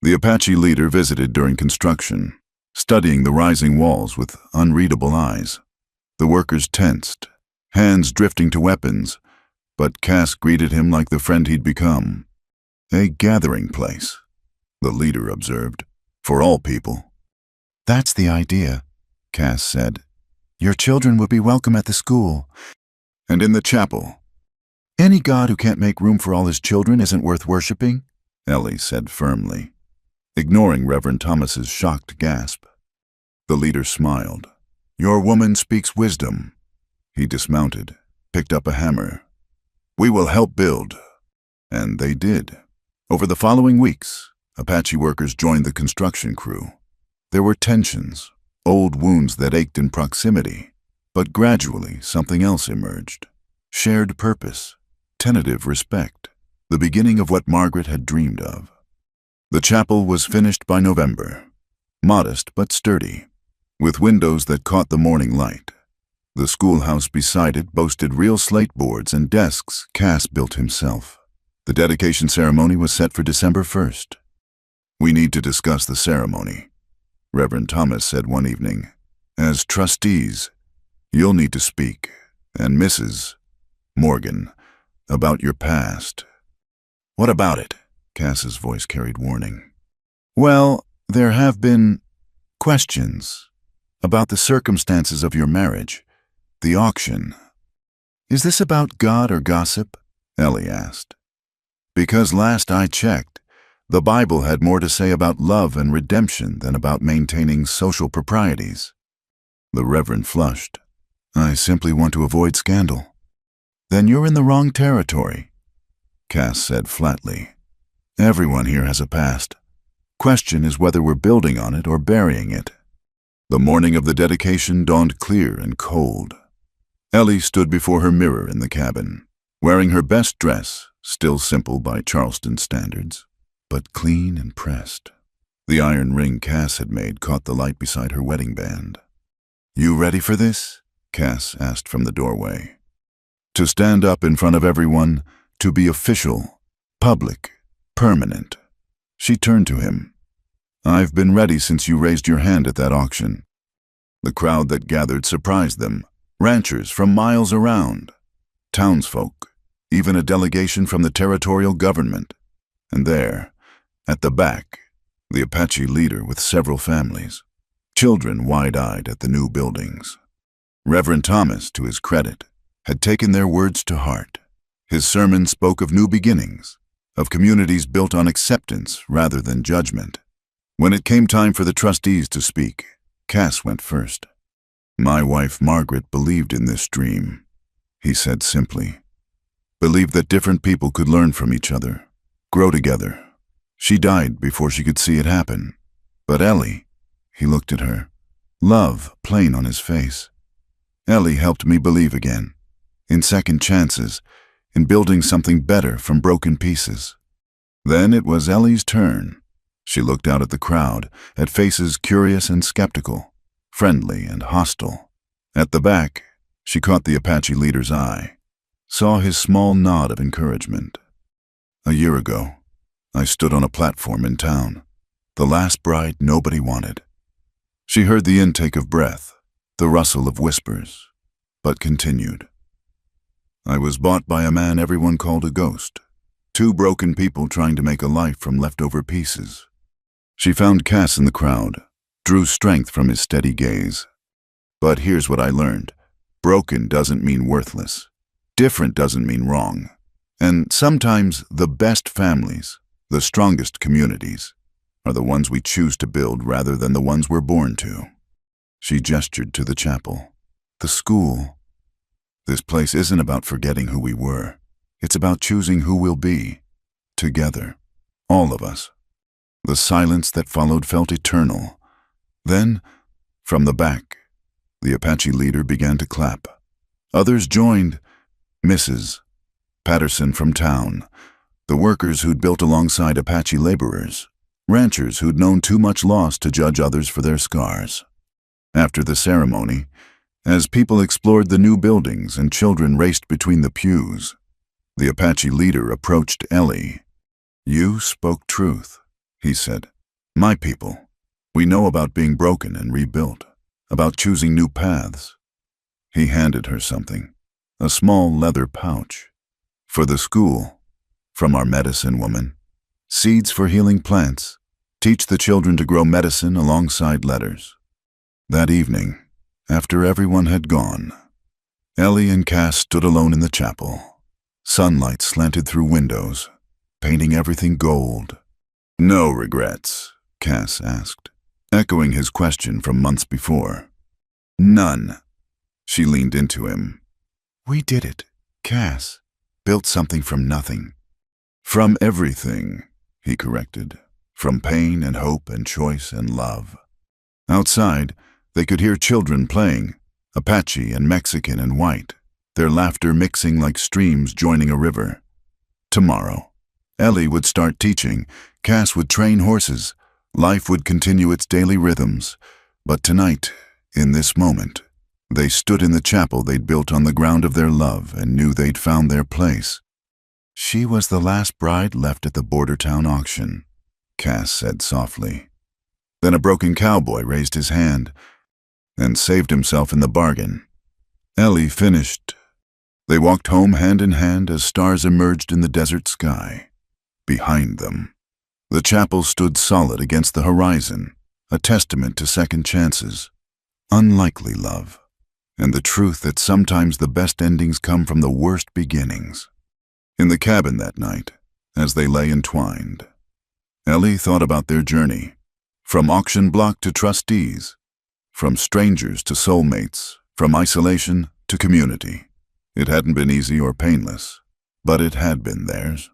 The Apache leader visited during construction, studying the rising walls with unreadable eyes. The workers tensed, hands drifting to weapons, but Cass greeted him like the friend he'd become. A gathering place, the leader observed, for all people. That's the idea, Cass said. Your children would be welcome at the school. And in the chapel. Any god who can't make room for all his children isn't worth worshipping, Ellie said firmly, ignoring Reverend Thomas's shocked gasp. The leader smiled. Your woman speaks wisdom. He dismounted, picked up a hammer. We will help build. And they did. Over the following weeks, Apache workers joined the construction crew. There were tensions, old wounds that ached in proximity, but gradually something else emerged. Shared purpose, tentative respect, the beginning of what Margaret had dreamed of. The chapel was finished by November, modest but sturdy, with windows that caught the morning light. The schoolhouse beside it boasted real slate boards and desks Cass built himself. The dedication ceremony was set for December 1st. We need to discuss the ceremony, Reverend Thomas said one evening. As trustees, you'll need to speak, and Mrs. Morgan, about your past. What about it? Cass's voice carried warning. Well, there have been questions about the circumstances of your marriage, the auction. Is this about God or gossip? Ellie asked. Because last I checked, the Bible had more to say about love and redemption than about maintaining social proprieties. The Reverend flushed. I simply want to avoid scandal. Then you're in the wrong territory, Cass said flatly. Everyone here has a past. Question is whether we're building on it or burying it. The morning of the dedication dawned clear and cold. Ellie stood before her mirror in the cabin, wearing her best dress, still simple by Charleston standards, but clean and pressed. The iron ring Cass had made caught the light beside her wedding band. You ready for this? Cass asked from the doorway. To stand up in front of everyone, to be official, public, permanent. She turned to him. I've been ready since you raised your hand at that auction. The crowd that gathered surprised them, ranchers from miles around, townsfolk, even a delegation from the territorial government. And there, at the back, the Apache leader with several families, children wide-eyed at the new buildings. Reverend Thomas, to his credit, had taken their words to heart. His sermon spoke of new beginnings, of communities built on acceptance rather than judgment. When it came time for the trustees to speak, Cass went first. My wife Margaret believed in this dream, he said simply. Believed that different people could learn from each other, grow together. She died before she could see it happen. But Ellie, he looked at her, love plain on his face. Ellie helped me believe again, in second chances, in building something better from broken pieces. Then it was Ellie's turn. She looked out at the crowd, at faces curious and skeptical, friendly and hostile. At the back, she caught the Apache leader's eye, saw his small nod of encouragement. A year ago, I stood on a platform in town, the last bride nobody wanted. She heard the intake of breath, the rustle of whispers, but continued. I was bought by a man everyone called a ghost, two broken people trying to make a life from leftover pieces. She found Cass in the crowd, drew strength from his steady gaze. But here's what I learned. Broken doesn't mean worthless. Different doesn't mean wrong. And sometimes the best families, the strongest communities, are the ones we choose to build rather than the ones we're born to. She gestured to the chapel, the school, This place isn't about forgetting who we were. It's about choosing who we'll be. Together. All of us. The silence that followed felt eternal. Then, from the back, the Apache leader began to clap. Others joined. Mrs. Patterson from town, the workers who'd built alongside Apache laborers, ranchers who'd known too much loss to judge others for their scars. After the ceremony, as people explored the new buildings and children raced between the pews, the Apache leader approached Ellie. "You spoke truth," he said. "My people, we know about being broken and rebuilt, about choosing new paths." He handed her something, a small leather pouch. "For the school, from our medicine woman. Seeds for healing plants. Teach the children to grow medicine alongside letters." That evening, after everyone had gone, Ellie and Cass stood alone in the chapel. Sunlight slanted through windows, painting everything gold. "No regrets?" Cass asked, echoing his question from months before. "None." She leaned into him. "We did it, Cass. Built something from nothing." "From everything," he corrected. "From pain and hope and choice and love." Outside, they could hear children playing, Apache and Mexican and white, their laughter mixing like streams joining a river. Tomorrow, Ellie would start teaching, Cass would train horses, life would continue its daily rhythms. But tonight, in this moment, they stood in the chapel they'd built on the ground of their love and knew they'd found their place. "She was the last bride left at the border town auction," Cass said softly. Then a broken cowboy raised his hand and saved himself in the bargain. Ellie finished. They walked home hand in hand as stars emerged in the desert sky. Behind them, the chapel stood solid against the horizon, a testament to second chances, unlikely love, and the truth that sometimes the best endings come from the worst beginnings. In the cabin that night, as they lay entwined, Ellie thought about their journey, from auction block to trustees, from strangers to soulmates, from isolation to community. It hadn't been easy or painless, but it had been theirs.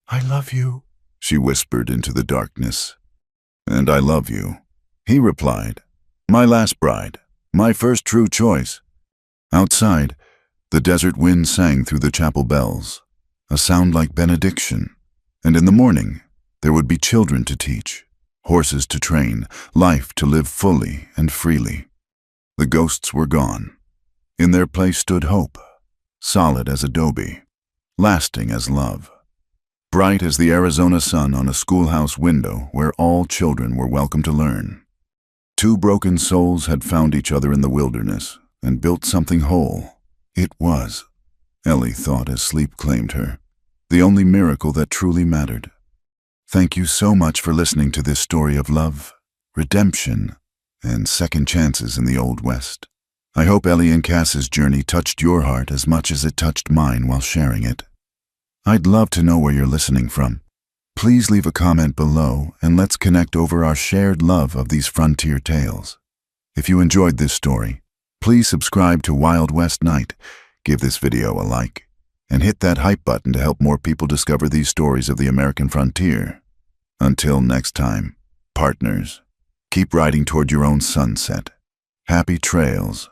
"I love you," she whispered into the darkness. "And I love you," he replied. "My last bride, my first true choice." Outside, the desert wind sang through the chapel bells, a sound like benediction. And in the morning, there would be children to teach, horses to train, life to live fully and freely. The ghosts were gone. In their place stood hope, solid as adobe, lasting as love, bright as the Arizona sun on a schoolhouse window where all children were welcome to learn. Two broken souls had found each other in the wilderness and built something whole. It was, Ellie thought as sleep claimed her, the only miracle that truly mattered. Thank you so much for listening to this story of love, redemption, and second chances in the Old West. I hope Ellie and Cass's journey touched your heart as much as it touched mine while sharing it. I'd love to know where you're listening from. Please leave a comment below and let's connect over our shared love of these frontier tales. If you enjoyed this story, please subscribe to Wild West Night, give this video a like, and hit that hype button to help more people discover these stories of the American frontier. Until next time, partners, keep riding toward your own sunset. Happy trails.